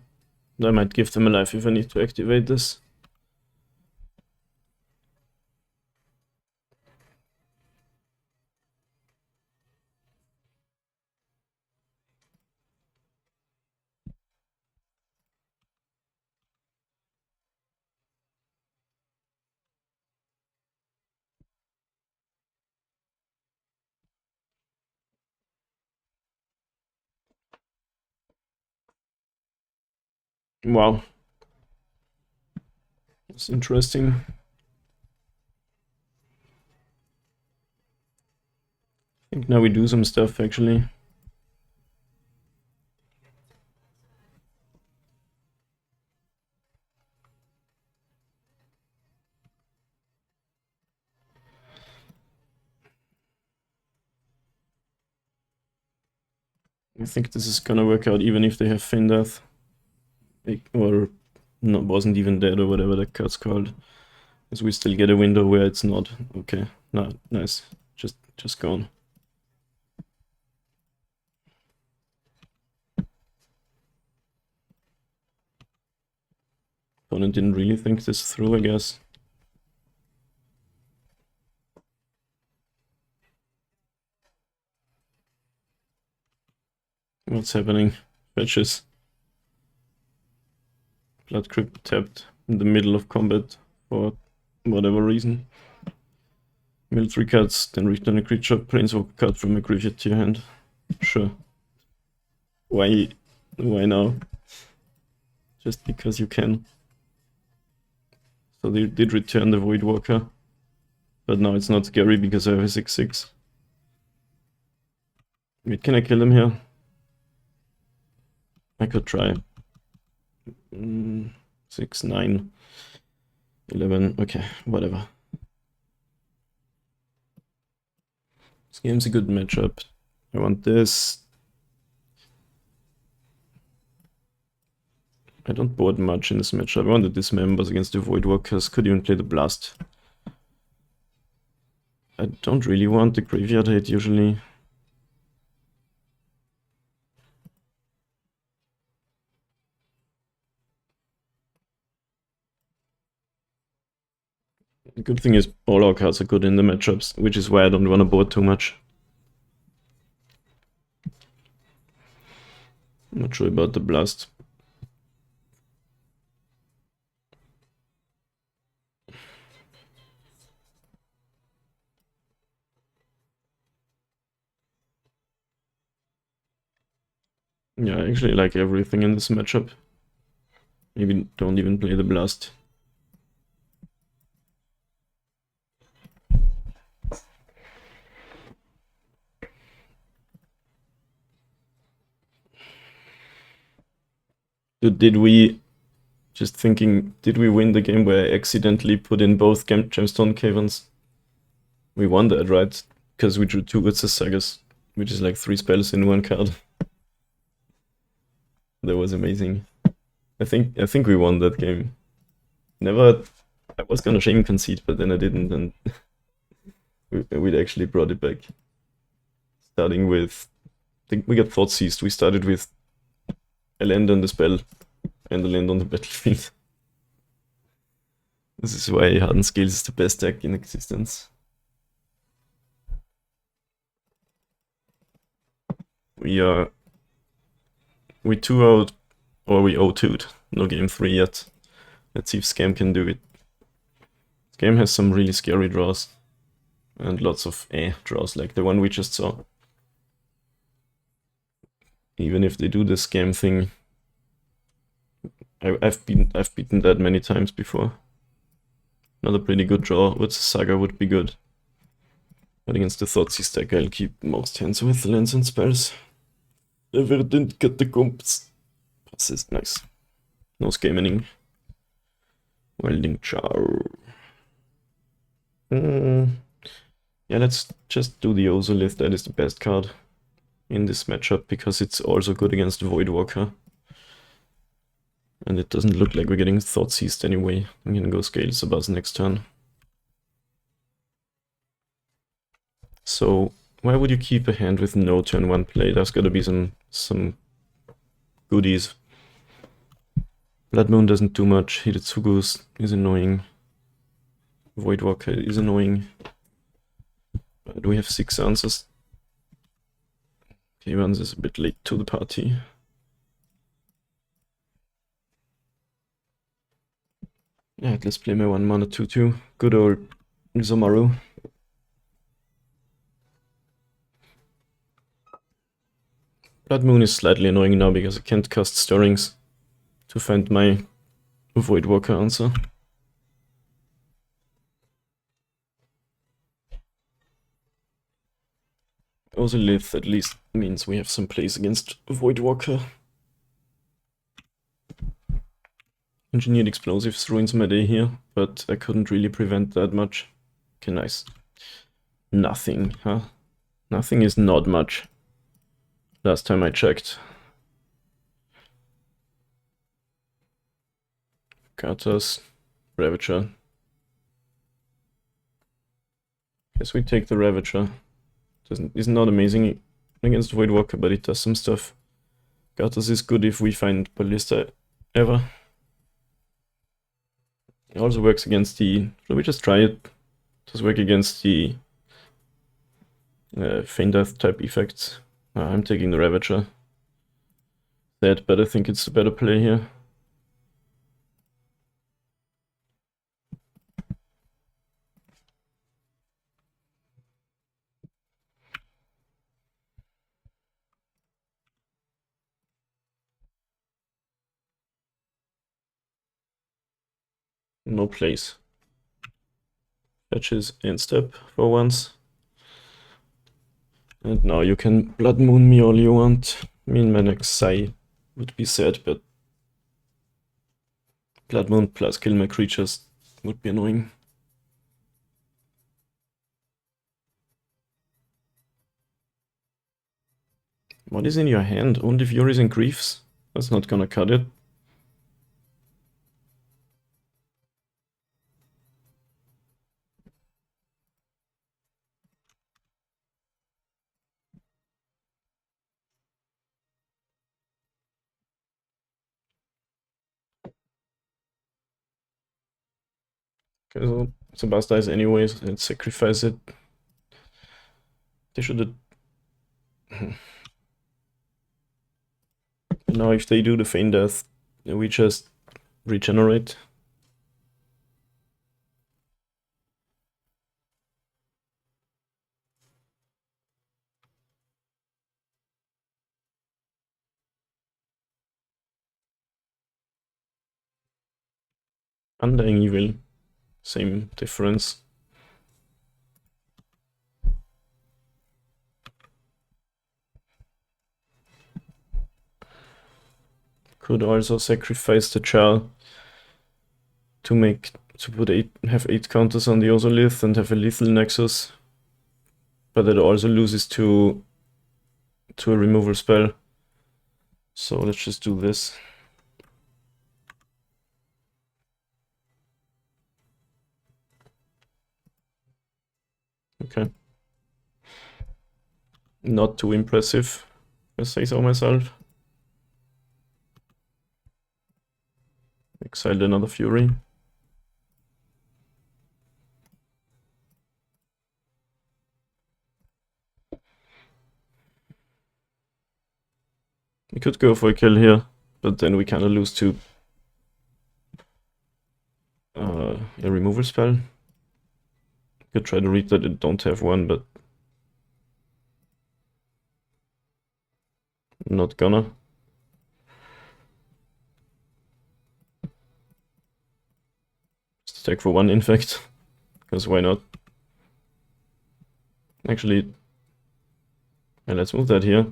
I might give them a life if I need to activate this. Wow. That's interesting. I think now we do some stuff, actually. I think this is gonna work out even if they have Feign Death. Or no, wasn't even dead, or whatever that card's called. Because we still get a window where it's not. Okay, no, nice. Just gone. Opponent didn't really think this through, I guess. What's happening? Fetches. Blood Crypt tapped in the middle of combat for whatever reason. Mill 3 cards, then return a creature, planeswalker card from a graveyard to your hand. Sure. Why now? Just because you can. So they did return the Voidwalker, but now it's not scary because I have a 6/6. Wait, can I kill him here? I could try. 6, 9, 11, okay, whatever. This game's a good matchup. I want this. I don't board much in this matchup. I want the Dismembers against the Voidwalkers. Could even play the Blast. I don't really want the Graveyard hit usually. The good thing is all our cards are good in the matchups, which is why I don't want to board too much. I'm not sure about the Blast. Yeah, I actually like everything in this matchup. Maybe don't even play the Blast. Did we, just thinking, did we win the game where I accidentally put in both Gemstone Caverns? We won that, right? Because we drew 2 Wilds of Sagas, which is like 3 spells in 1 card. That was amazing. I think we won that game. Never. I was gonna shame concede, but then I didn't, and we'd actually brought it back. Starting with, I think we got Thought Seized. We started with a land on the spell and a land on the battlefield. This is why Hardened Scales is the best deck in existence. We 2-0'd, or we 0-2'd. No game 3 yet. Let's see if Scam can do it. Scam has some really scary draws. And lots of draws, like the one we just saw. Even if they do the Scam thing, I've beaten that many times before. Another pretty good draw with Saga would be good. But against the Thoughtseize deck, I'll keep most hands with lands and spells. Verdant Catacombs. Passes, nice. No scamming. Welding Char. Yeah, let's just do the Ozolith. That is the best card in this matchup because it's also good against Voidwalker. And it doesn't look like we're getting Thoughtseized anyway. I'm gonna go Scales Abuzz next turn. So, why would you keep a hand with no turn 1 play? There's gotta be some goodies. Blood Moon doesn't do much. Hidetsugu is annoying. Voidwalker is annoying. Do we have 6 answers? K1 is a bit late to the party. Yeah, let's play my 1 mana 2/2. Good old Zomaru. Blood Moon is slightly annoying now because I can't cast Stirrings to find my Voidwalker answer. Ozolith at least means we have some plays against Voidwalker. Engineered Explosives ruins my day here, but I couldn't really prevent that much. Okay, nice. Nothing, huh? Nothing is not much. Last time I checked. Agatha's Ravager. Guess we take the Ravager. Is not amazing against Voidwalker, but it does some stuff. Agatha's is good if we find Ballista ever. It also works against the... Should we just try it? Does work against the Feign Death type effects. I'm taking the Ravager. Sad, but I think it's the better play here. No place. Fetches and step for once. And now you can Blood Moon me all you want. Mean Manic Sai would be sad, but Blood Moon plus kill my creatures would be annoying. What is in your hand? Only Furies and Griefs? That's not gonna cut it. Okay, so Sebas dies anyways, and sacrifice it. They should have... Now if they do the Feign Death, we just regenerate. Undying Evil, same difference. Could also sacrifice the Jar to have 8 counters on the Ozolith and have a lethal Nexus. But it also loses to a removal spell. So let's just do this. Okay. Not too impressive, if I say so myself. Exiled another Fury. We could go for a kill here, but then we kind of lose to a removal spell. Could try to read that it don't have one, but not gonna. Just attack for 1 infect, because why not? Actually, yeah, let's move that here.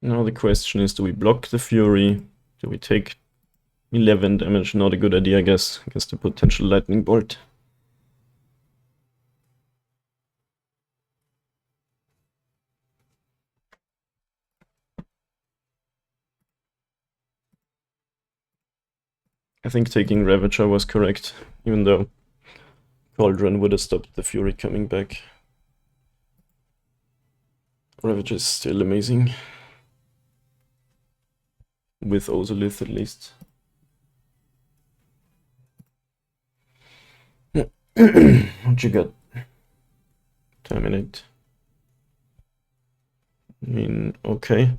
Now the question is, do we block the Fury? Do we take 11 damage? Not a good idea, I guess. I guess the potential Lightning Bolt. I think taking Ravager was correct, even though Cauldron would have stopped the Fury coming back. Ravager is still amazing. With Ozolith at least. What you got? Terminate. I mean, okay.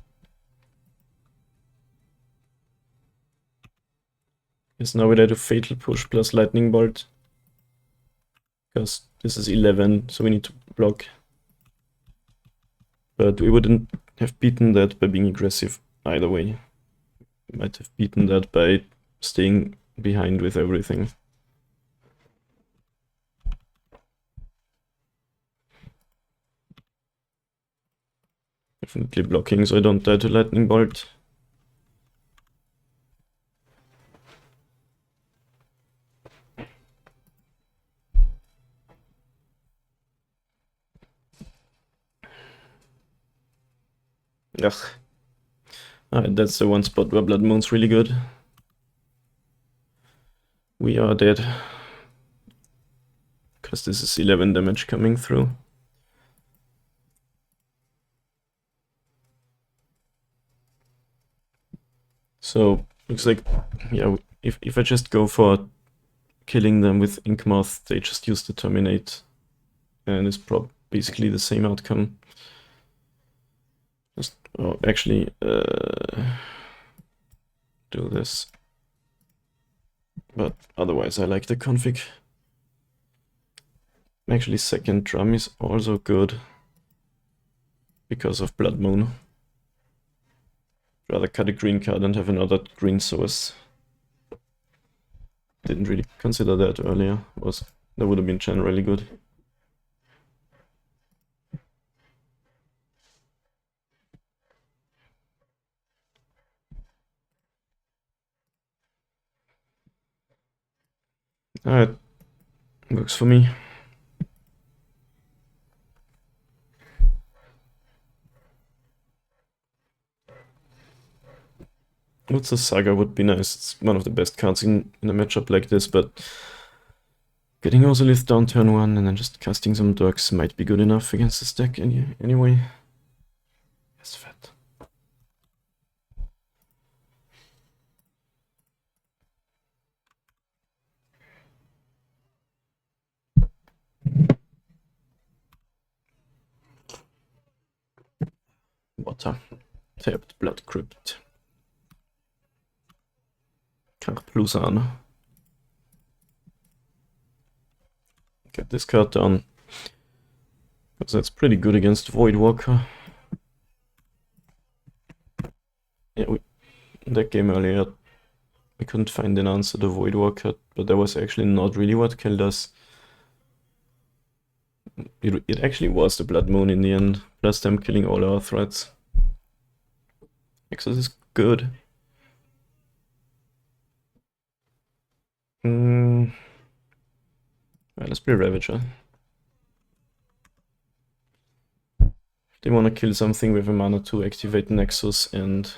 Guess now we have to Fatal Push plus Lightning Bolt. Because this is 11, so we need to block. But we wouldn't have beaten that by being aggressive either way. We might have beaten that by staying behind with everything. Definitely blocking so I don't die to Lightning Bolt. Ugh. Alright, that's the one spot where Blood Moon's really good. We are dead. Because this is 11 damage coming through. So, looks like, yeah, if I just go for killing them with Inkmoth, they just use the Terminate. And it's basically the same outcome. Just, oh, actually, do this. But otherwise I like the config. Actually second drum is also good because of Blood Moon. Rather cut a green card and have another green source. Didn't really consider that earlier. That would have been generally good. Alright, works for me. What's a Saga would be nice. It's one of the best cards in a matchup like this, but getting Ozolith down turn 1 and then just casting some Dorks might be good enough against this deck anyway. Yes, fat. Water. Tapped Blood Crypt. Karplusan. Get this card down. Because that's pretty good against Voidwalker. Yeah, in that game earlier, we couldn't find an answer to Voidwalker, but that was actually not really what killed us. It actually was the Blood Moon in the end, plus them killing all our threats. Exos is good. Right, let's play Ravager. They want to kill something with a mana to activate Nexus and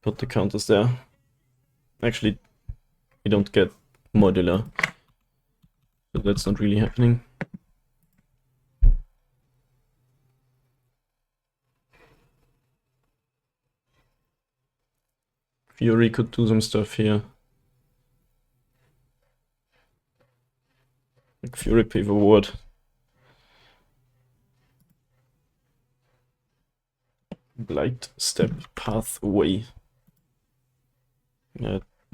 put the counters there. Actually, we don't get modular, so that's not really happening. Fury could do some stuff here. Like Fury Pave a ward. Blight Step Pathway.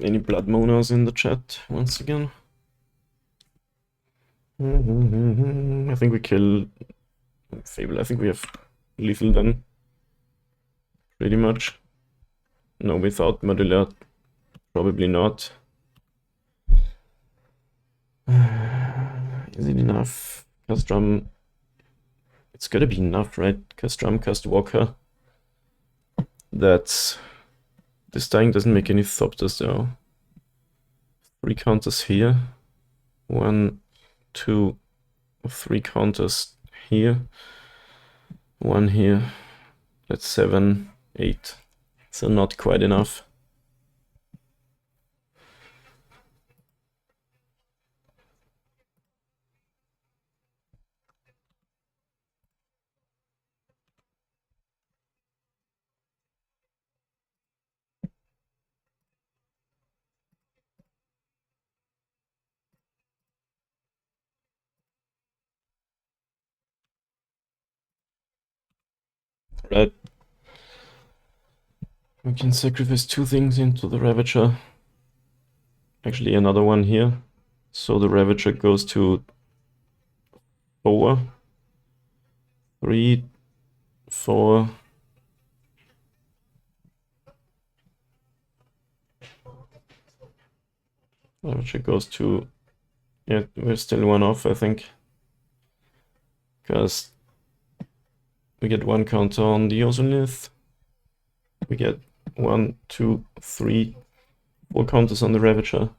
Any Blood Monas in the chat once again? I think we kill Fable. I think we have lethal then. Pretty much. No, without modular, probably not. Is it enough? Cast Drum. It's gotta be enough, right? Cast Drum, cast Walker. That's... This dying doesn't make any Thopters though. 3 counters here. 1, 2, 3 counters here. 1 here. That's 7, 8. So not quite enough. Right. We can sacrifice 2 things into the Ravager. Actually, another one here. So the Ravager goes to 4, 3, 4. Ravager goes to... Yeah, we're still 1 off, I think. Because we get 1 counter on the Ozolith. We get 1, 2, 3, 4 counters on the Ravager.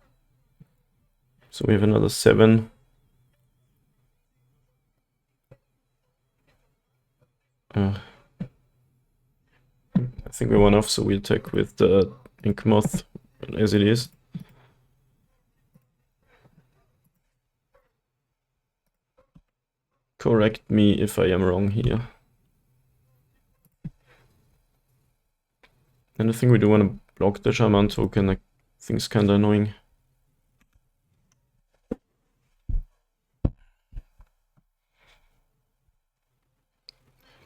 So we have another 7. I think we're 1 off, so we attack with the Ink Moth as it is. Correct me if I am wrong here. And I think we do want to block the Shaman token. I think it's kinda annoying.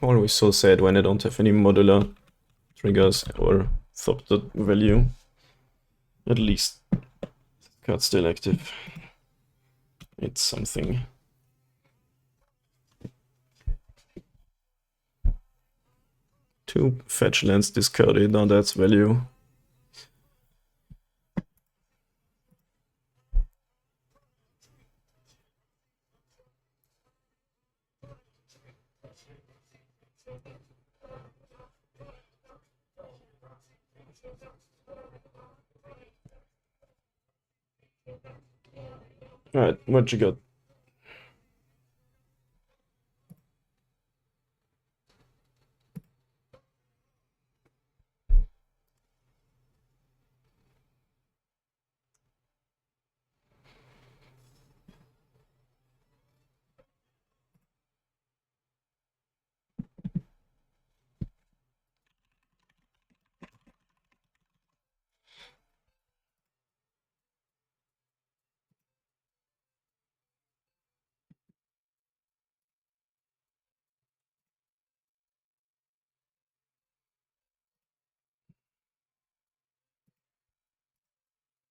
Always so sad when I don't have any modular triggers or Thopter value. At least card's still active. It's something. Two fetch lands discarded, now that's value. Alright, what you got?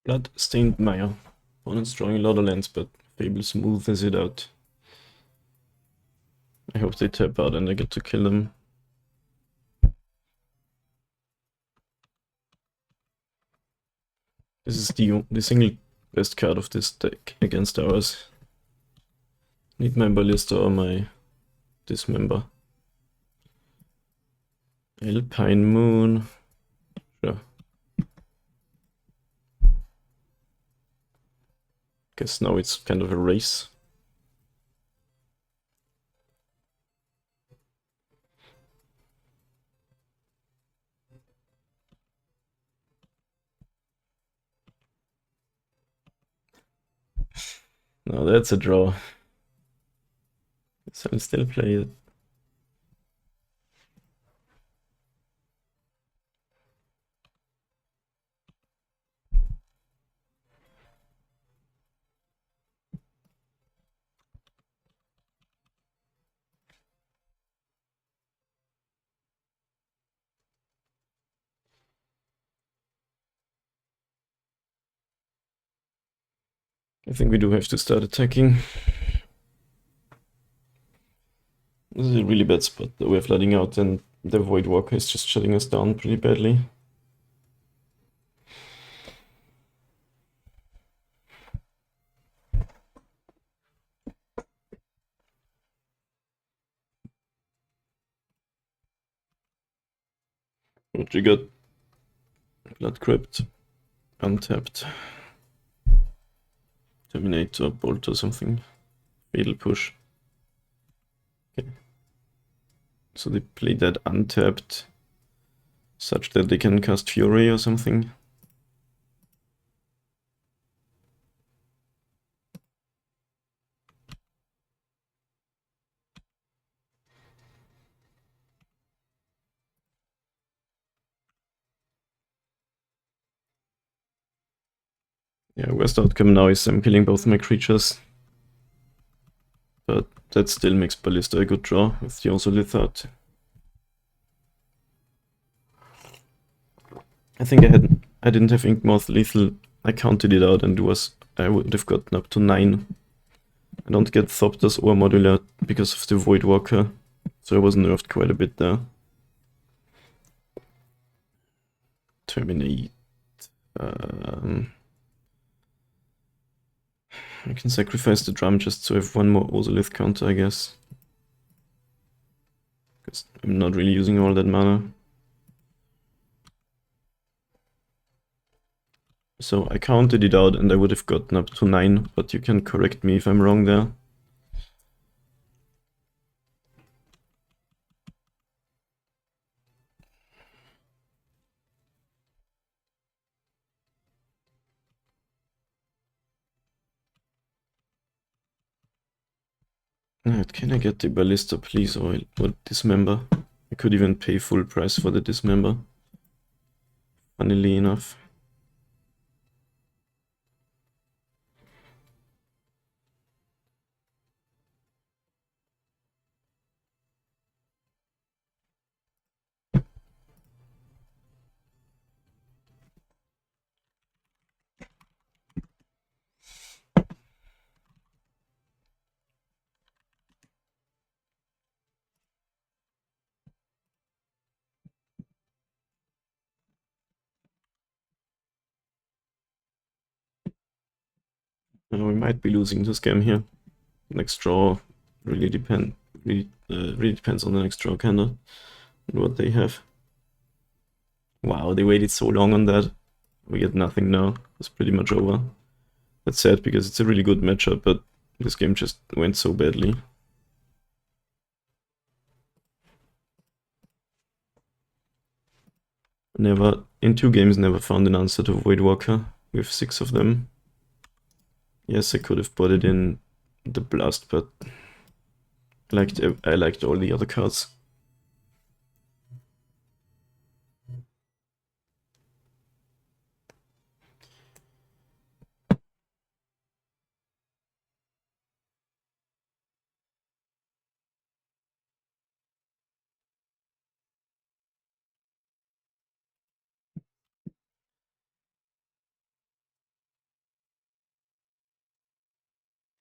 Blood-stained mire. Opponent's drawing a lot of lands, but Fable smoothes it out. I hope they tap out and I get to kill them. This is the single best card of this deck against ours. Need my Ballista or my Dismember. Alpine Moon. Sure. Guess now it's kind of a race. No, that's a draw. So I'll still play it. I think we do have to start attacking. This is a really bad spot that we're flooding out, and the Void Walker is just shutting us down pretty badly. What you got? Blood Crypt. Untapped. Terminator, Bolt or something. Fatal Push. Okay. So they play that untapped such that they can cast Fury or something. Yeah, worst outcome now is I'm killing both my creatures. But that still makes Ballista a good draw with the Ozolith out. I think I didn't have Inkmoth lethal. I counted it out and I would have gotten up to 9. I don't get Thopters or Modular because of the Void Walker, so I was nerfed quite a bit there. Terminate. I can sacrifice the drum just so I have one more Ozolith counter, I guess. Because I'm not really using all that mana. So I counted it out and I would have gotten up to 9, but you can correct me if I'm wrong there. Alright, can I get the Ballista please, or Dismember? I could even pay full price for the Dismember. Funnily enough. We might be losing this game here. Next draw really really depends on the next draw, kinda, and what they have. Wow, they waited so long on that. We get nothing now. It's pretty much over. That's sad because it's a really good matchup, but this game just went so badly. Never, in 2 games, never found an answer to Voidwalker. We have 6 of them. Yes, I could have put it in the Blast, but I liked all the other cards.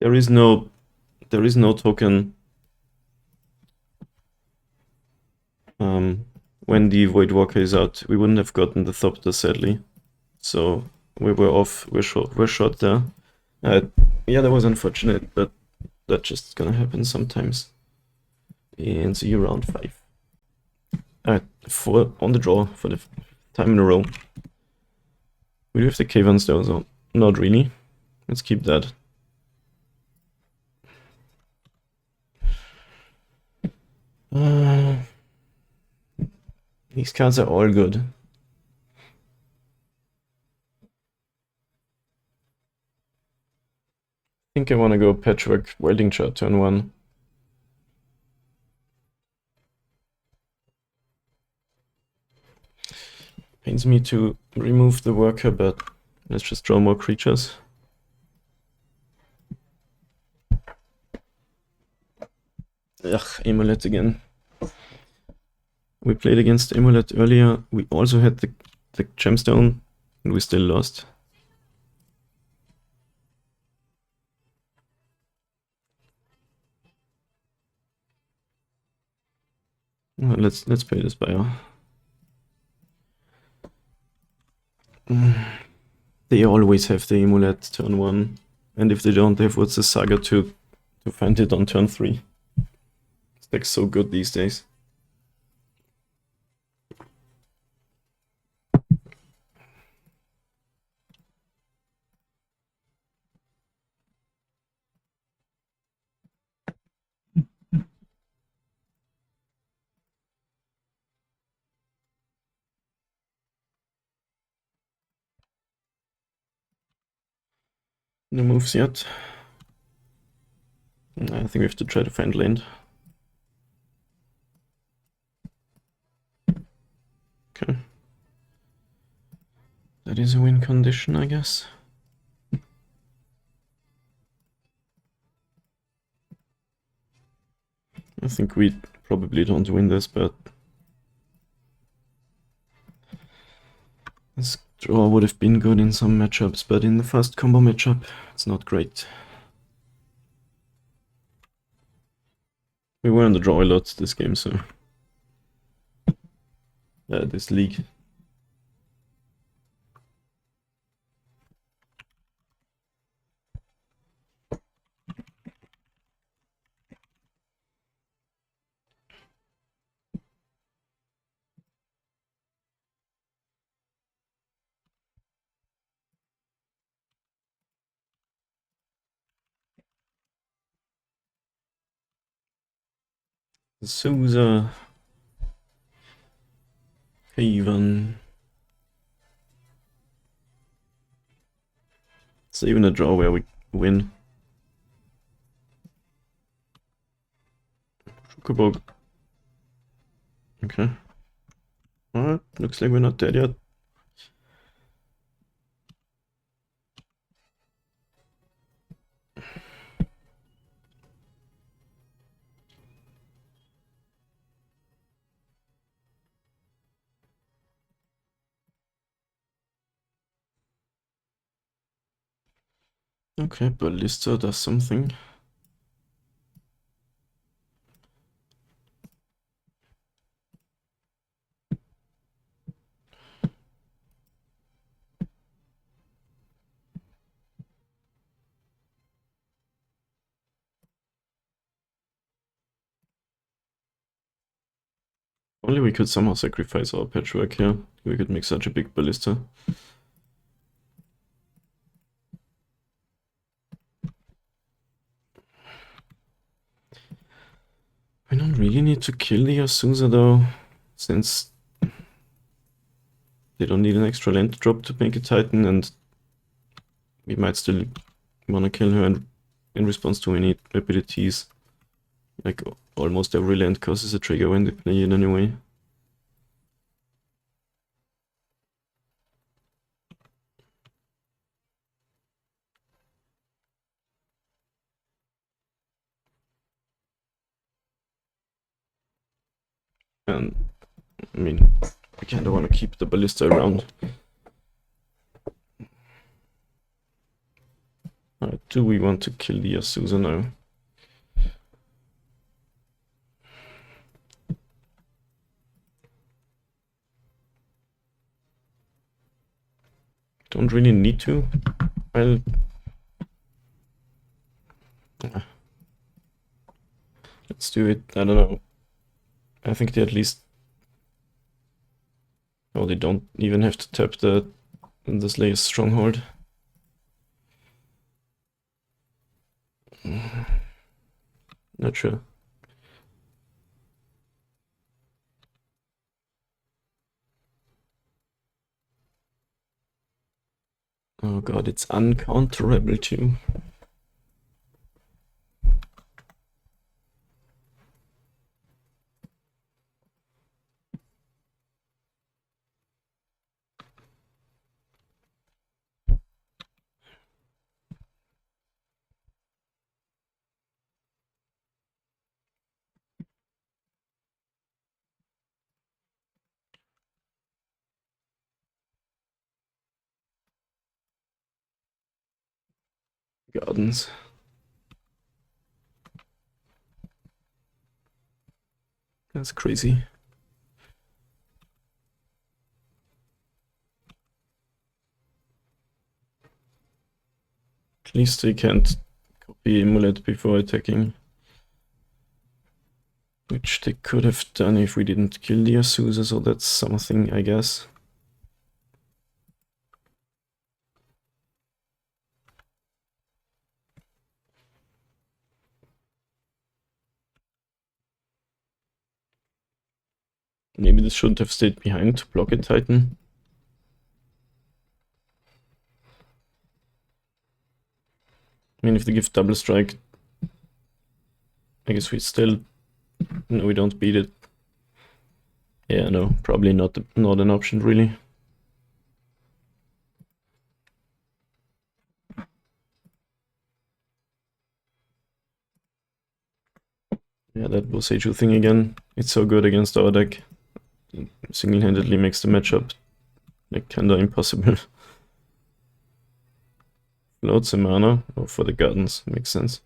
There is no token when the Voidwalker is out. We wouldn't have gotten the Thopter, sadly. So we were off. We're shot there. Yeah, that was unfortunate, but that's just gonna happen sometimes. And see you round 5. 4 on the draw for the time in a row. We do have the Caverns though, so not really. Let's keep that. These cards are all good. I think I want to go Patchwork Welding Chart turn 1. Pains me to remove the worker, but let's just draw more creatures. Ugh, Amulet again. We played against Amulet earlier. We also had the gemstone, and we still lost. Let's play this bio. They always have the Amulet turn 1, and if they don't, they have what's the Saga to find it on turn 3. This deck's so good these days. No moves yet. I think we have to try to find land. Okay. That is a win condition, I guess. I think we probably don't win this, but this draw would have been good in some matchups, but in the first combo matchup, it's not great. We were on the draw a lot this game, so this league. Souza, Haven. It's even a draw where we win. Schukobog. Okay. Alright, looks like we're not dead yet. Okay, Ballista does something. Only we could somehow sacrifice our patchwork here. We could make such a big ballista. I don't really need to kill the Azusa though, since they don't need an extra land drop to make a Titan, and we might still want to kill her in response to any abilities. Like, almost every land causes a trigger when they play it anyway. And, I mean, we kinda want to keep the ballista around. Do we want to kill the Azusa now? Don't really need to. Well, let's do it. I don't know. I think they at least... Oh, they don't even have to tap the Slayer's Stronghold. Not sure. Oh god, it's uncounterable too. Gardens. That's crazy. At least they can't copy Amulet before attacking. Which they could have done if we didn't kill the Azusa, so that's something, I guess. Maybe this shouldn't have stayed behind to block a Titan. I mean, if they give double strike, I guess we still... No, we don't beat it. Yeah, no, probably not an option, really. Yeah, that Boseiju thing again. It's so good against our deck. It single-handedly makes the matchup like kinda impossible. Loads of mana. Oh, for the gardens. Makes sense.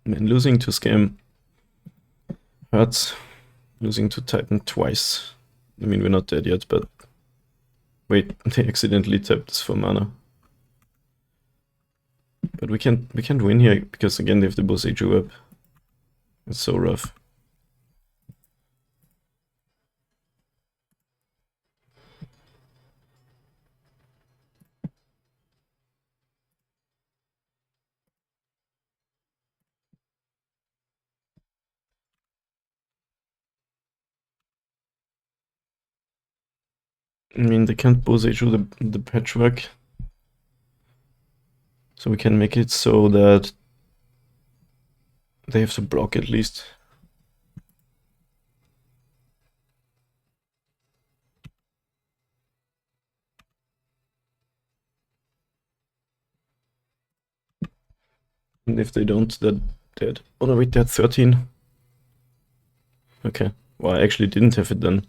Man, losing to Scam hurts. Losing to Titan twice. I mean, we're not dead yet, but... Wait, they accidentally tapped this for mana. But we can't win here, because again they have the Boseiju up. It's so rough. I mean, they can't Boseiju the patchwork. So we can make it so that they have to block at least. And if they don't, they're dead. Oh no, wait, they're 13. Okay. Well, I actually didn't have it then.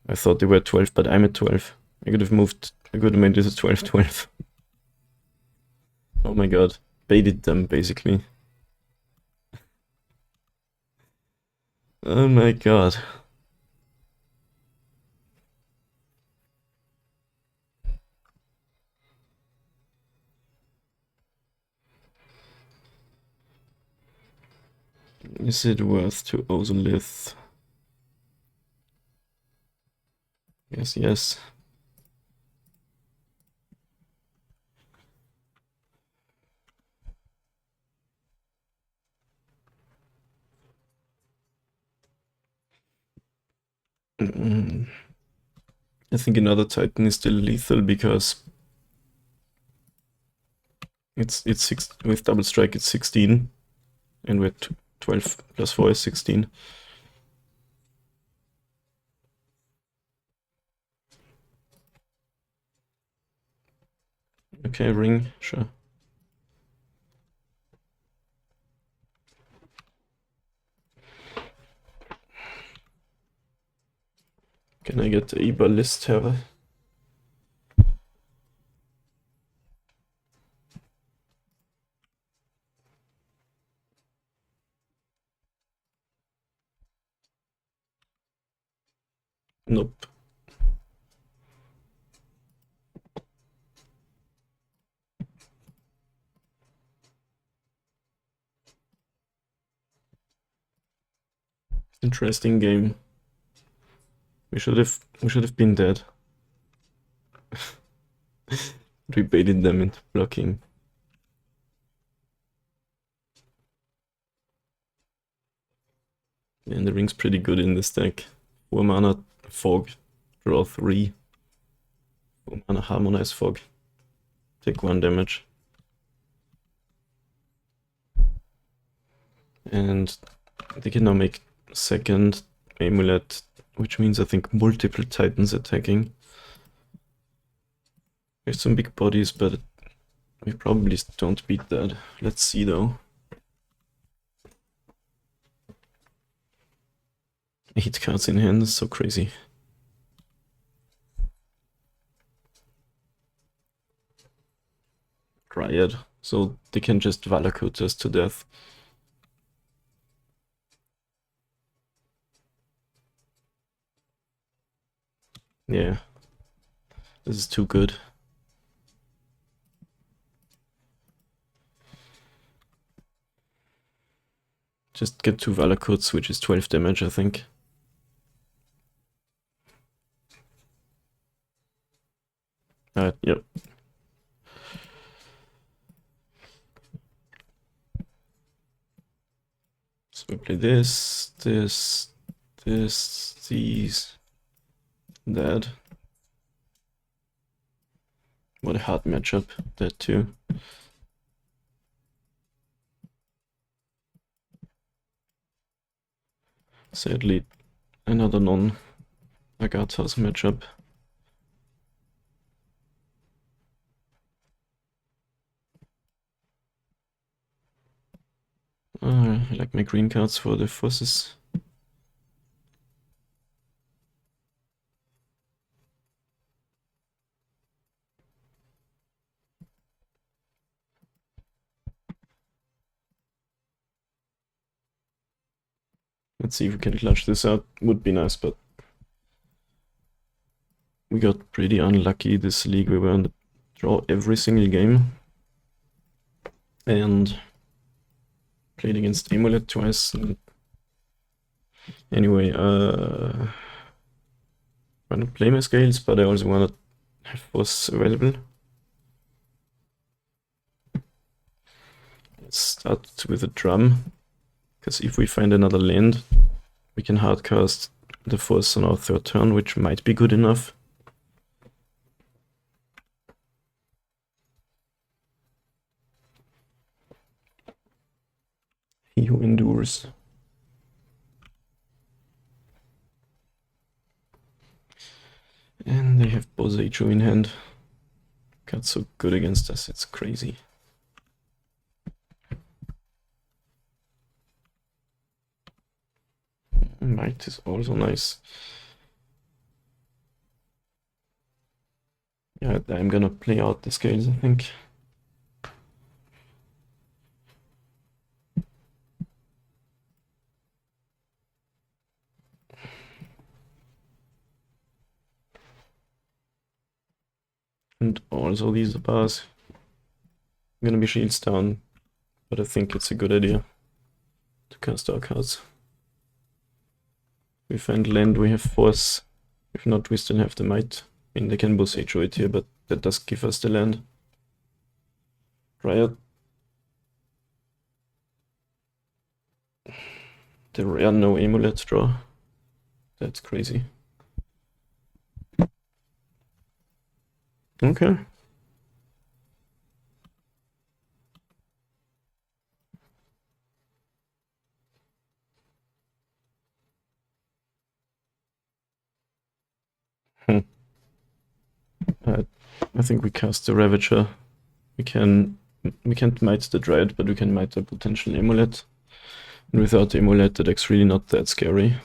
I thought they were 12, but I'm at 12. I could have made this a 12-12. Oh my god. Baited them, basically. Oh my god. Is it worth to Ozolith? Yes, yes. I think another Titan is still lethal because it's six with double strike. It's 16, and with 12 plus 4 is 16. Okay, ring, sure. Can I get a ballist here? Nope. Interesting game. We should have been dead. We baited them into blocking. And the ring's pretty good in this deck. 4 mana fog, draw 3. 4 mana harmonize fog. Take 1 damage. And they can now make second Amulet, which means I think multiple Titans attacking. There's some big bodies, but we probably don't beat that. Let's see though. 8 cards in hand is so crazy. Dryad, so they can just Valakut us to death. Yeah, this is too good. Just get 2 Valakuts, which is 12 damage, I think. Yep. So we play this, these, that. What a hard matchup, that too. Sadly, another non-Agatha's matchup. I like my green cards for the forces. Let's see if we can clutch this out. Would be nice, but we got pretty unlucky this league. We were on the draw every single game. And played against Amulet twice. Anyway, I want to play my scales, but I also want to have force available. Let's start with a drum, because if we find another land, we can hardcast the force on our 3rd turn, which might be good enough. He who endures. And they have Boseiju in hand. Got so good against us, it's crazy. Might is also nice. Yeah, I'm gonna play out the scales, I think. And also these are bars. I'm gonna be shields down, but I think it's a good idea. to cast our cards. We find land, we have force. If not, we still have the might. I mean, they can both HO it here, but that does give us the land. Dryad. The rare no Amulet draw. That's crazy. Okay. I think we cast the Ravager. We can't might the Dread, but we can might the potential Amulet. And without the Amulet, the deck's really not that scary.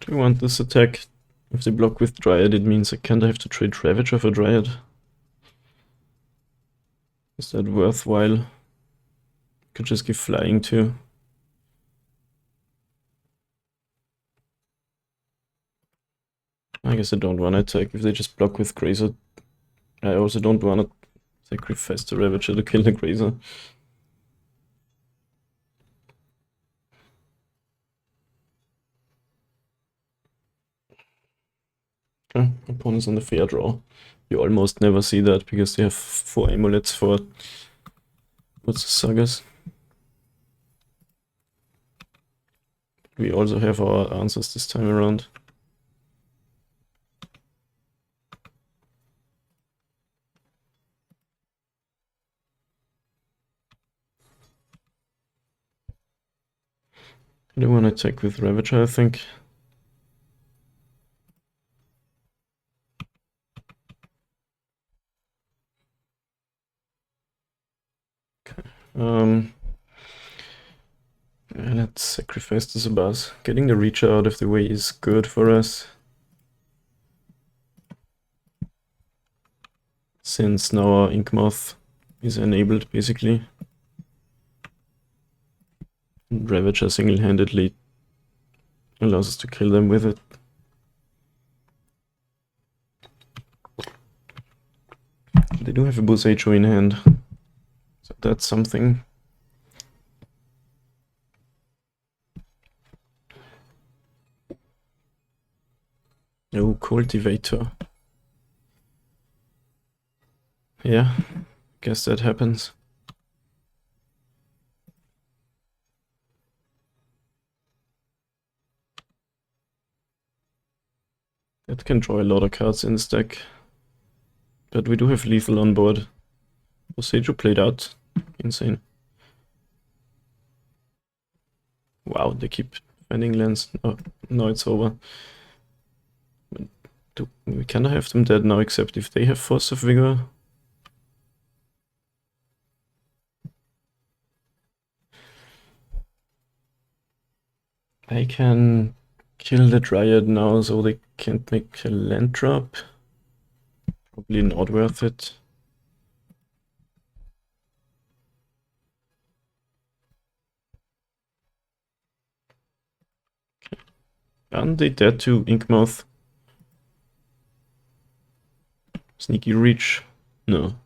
Do we want this attack? If they block with Dryad, it means I kinda have to trade Ravager for Dryad. Is that worthwhile? Could just give flying too. I guess I don't want to attack if they just block with Grazer. I also don't want to sacrifice the Ravager to kill the Grazer. Okay, opponents on the fair draw. You almost never see that because they have 4 amulets for what's the Sagas. We also have our answers this time around. I don't want to attack with Ravager, I think. Okay. Let's sacrifice the Zabaz. Getting the Reacher out of the way is good for us. Since now our Inkmoth is enabled, basically. And Ravager single-handedly allows us to kill them with it. They do have a Buzz HO in hand, so that's something. Oh, Cultivator. Yeah, guess that happens. That can draw a lot of cards in this deck. But we do have lethal on board. Boseiju played out. Insane. Wow, they keep finding lands. Oh, no, it's over. We kinda have them dead now, except if they have Force of Vigor. I can kill the Dryad now so they can't make a land drop. Probably not worth it. Aren't they dead to Inkmoth? Sneaky Reach? No.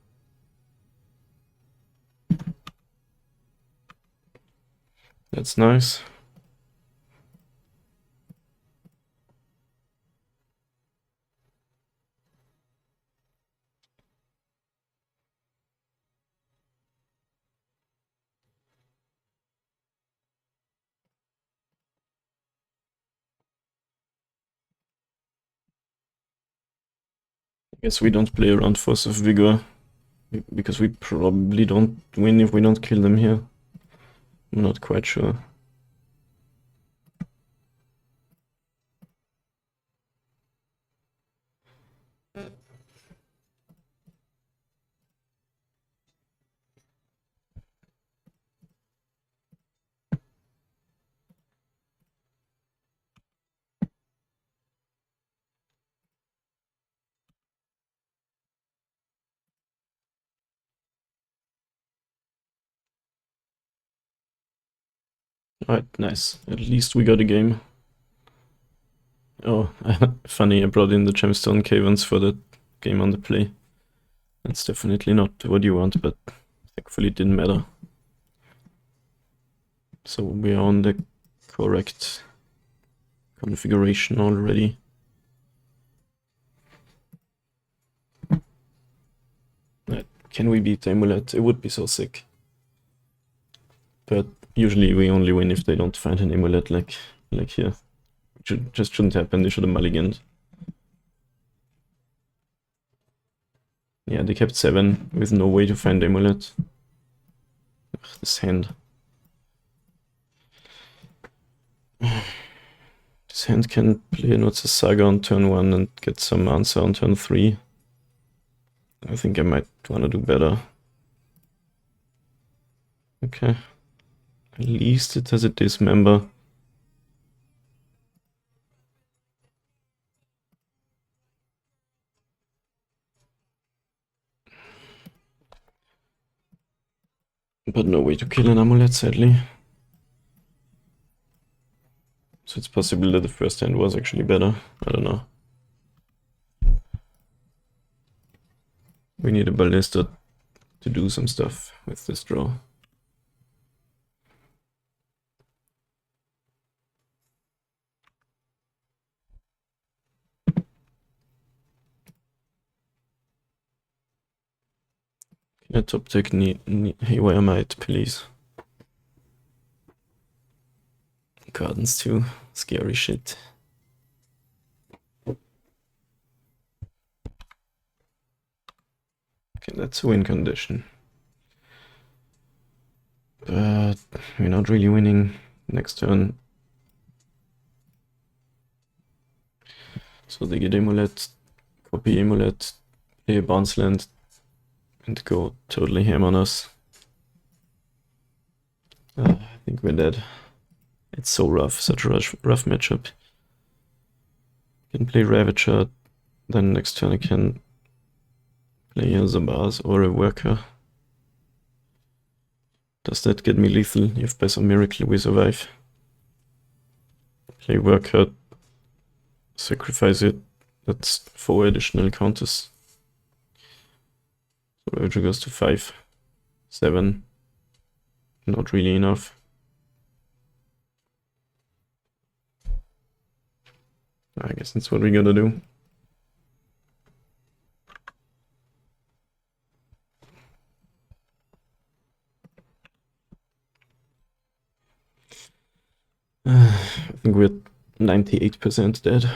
That's nice. I guess we don't play around Force of Vigor, because we probably don't win if we don't kill them here. I'm not quite sure. Alright, nice. At least we got a game. Oh, funny, I brought in the Gemstone Caverns for that game on the play. That's definitely not what you want, but thankfully it didn't matter. So we are on the correct configuration already. Can we beat Amulet? It would be so sick. But usually we only win if they don't find an Amulet like here. Just shouldn't happen, they should have mulliganed. Yeah, they kept 7 with no way to find Amulet. Ugh, this hand. This hand can play What's a Saga on turn 1 and get some answer on turn 3. I think I might want to do better. Okay. At least it has a dismember. But no way to kill an Amulet, sadly. So it's possible that the first hand was actually better. I don't know. We need a Ballista to do some stuff with this draw. Can I top deck Haywire Might, please? Gardens too. Scary shit. Okay, that's a win condition. But we're not really winning next turn. So they get Amulet, copy Amulet, play a bounce land, and go totally ham on us. I think we're dead. It's so rough, such a rough matchup. Can play Ravager, then next turn I can play a Zabaz or a Worker. Does that get me lethal if by some miracle we survive? Play Worker, sacrifice it, that's 4 additional counters. So Ravager goes to 5, 7, not really enough. I guess that's what we gotta do. I think we're 98% dead.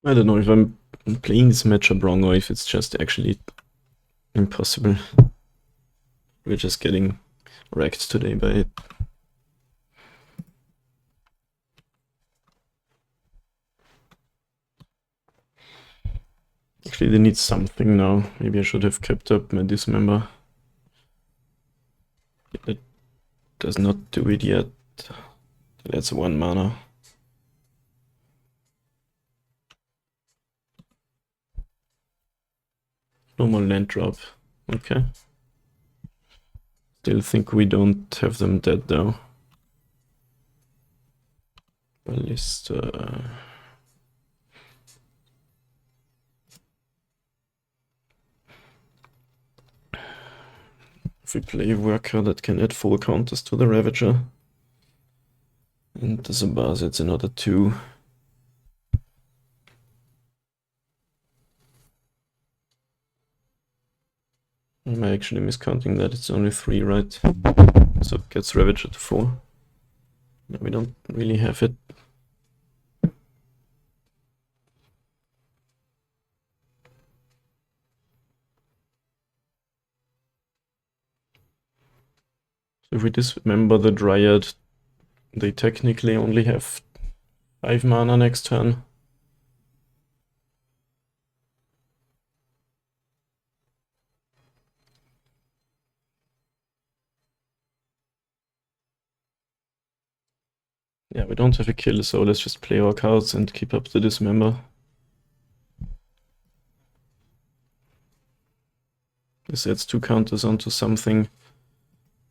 I don't know if I'm playing this matchup wrong or if it's just actually impossible. We're just getting wrecked today by it. Actually, they need something now. Maybe I should have kept up my dismember. It does not do it yet. That's 1 mana. No more land drop. Okay. Still think we don't have them dead though. Ballista. If we play a Worker that can add 4 counters to the Ravager. And the Zabaz, it's another 2. Am I actually miscounting that? It's only 3, right? So it gets Ravager to 4. No, we don't really have it. So if we dismember the Dryad, they technically only have 5 mana next turn. Yeah, we don't have a kill, so let's just play our cards and keep up the dismember. This adds 2 counters onto something,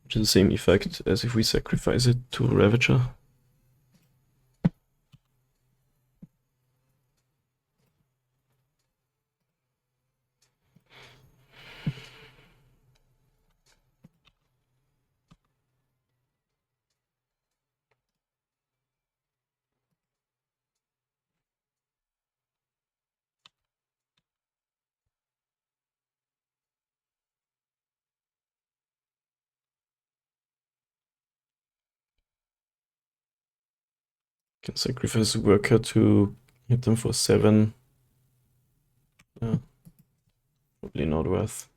which is the same effect as if we sacrifice it to a Ravager. Can sacrifice a worker to hit them for 7. Probably not worth.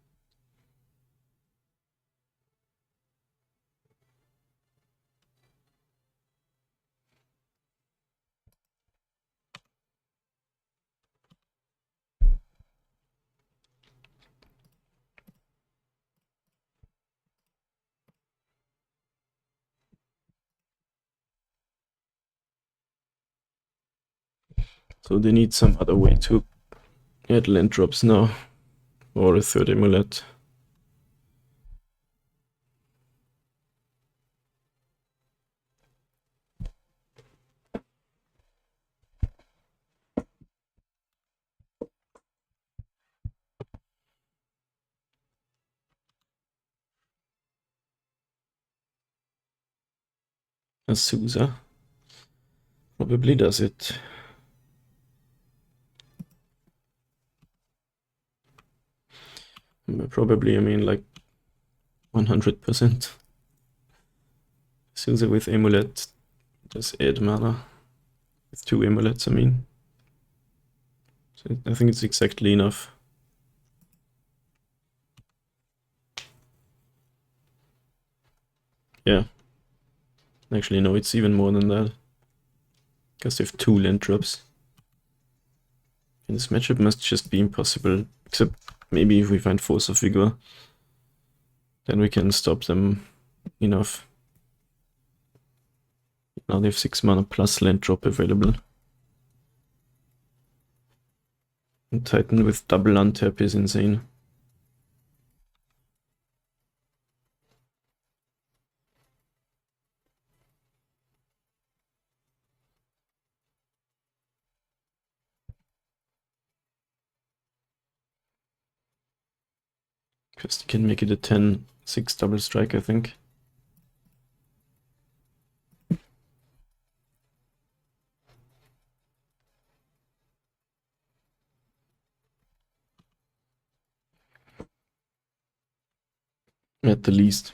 So they need some other way to add land drops now, or a 3rd Amulet. Azusa probably does it. Probably, I mean, like 100%. Azusa with Amulet does add mana. With 2 Amulets, I mean. So I think it's exactly enough. Yeah. Actually, no, it's even more than that. Because they have 2 land drops. And this matchup must just be impossible. Except maybe if we find Force of Vigor, then we can stop them enough. Now they have 6 mana plus land drop available. And Titan with double untap is insane. Because you can make it a 10-6 double strike, I think. At the least.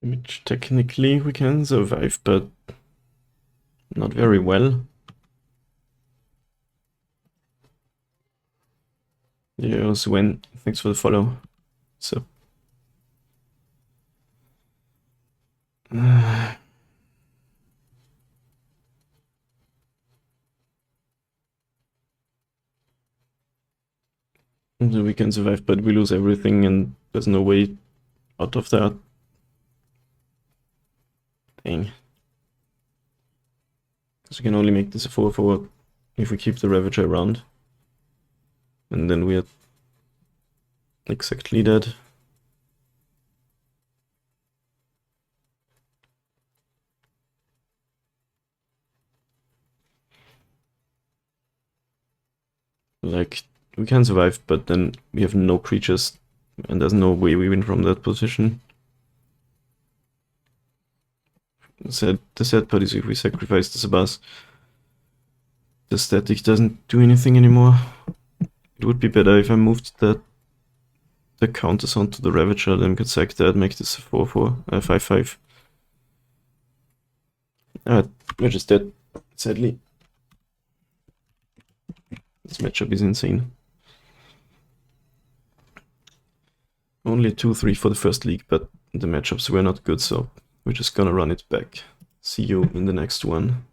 Which technically we can survive, but not very well. Yeah, Sven, thanks for the follow. So. So we can survive, but we lose everything and there's no way out of that. Dang. Because we can only make this a 4/4 if we keep the Ravager around. And then we're exactly dead. Like, we can survive, but then we have no creatures, and there's no way we win from that position. The sad part is if we sacrifice the Sabas, the static doesn't do anything anymore. It would be better if I moved that the counters onto the Ravager, then could sack that, make this a 4-4, 5-5. We're just dead, sadly. This matchup is insane. Only 2-3 for the first league, but the matchups were not good, so we're just gonna run it back. See you in the next one.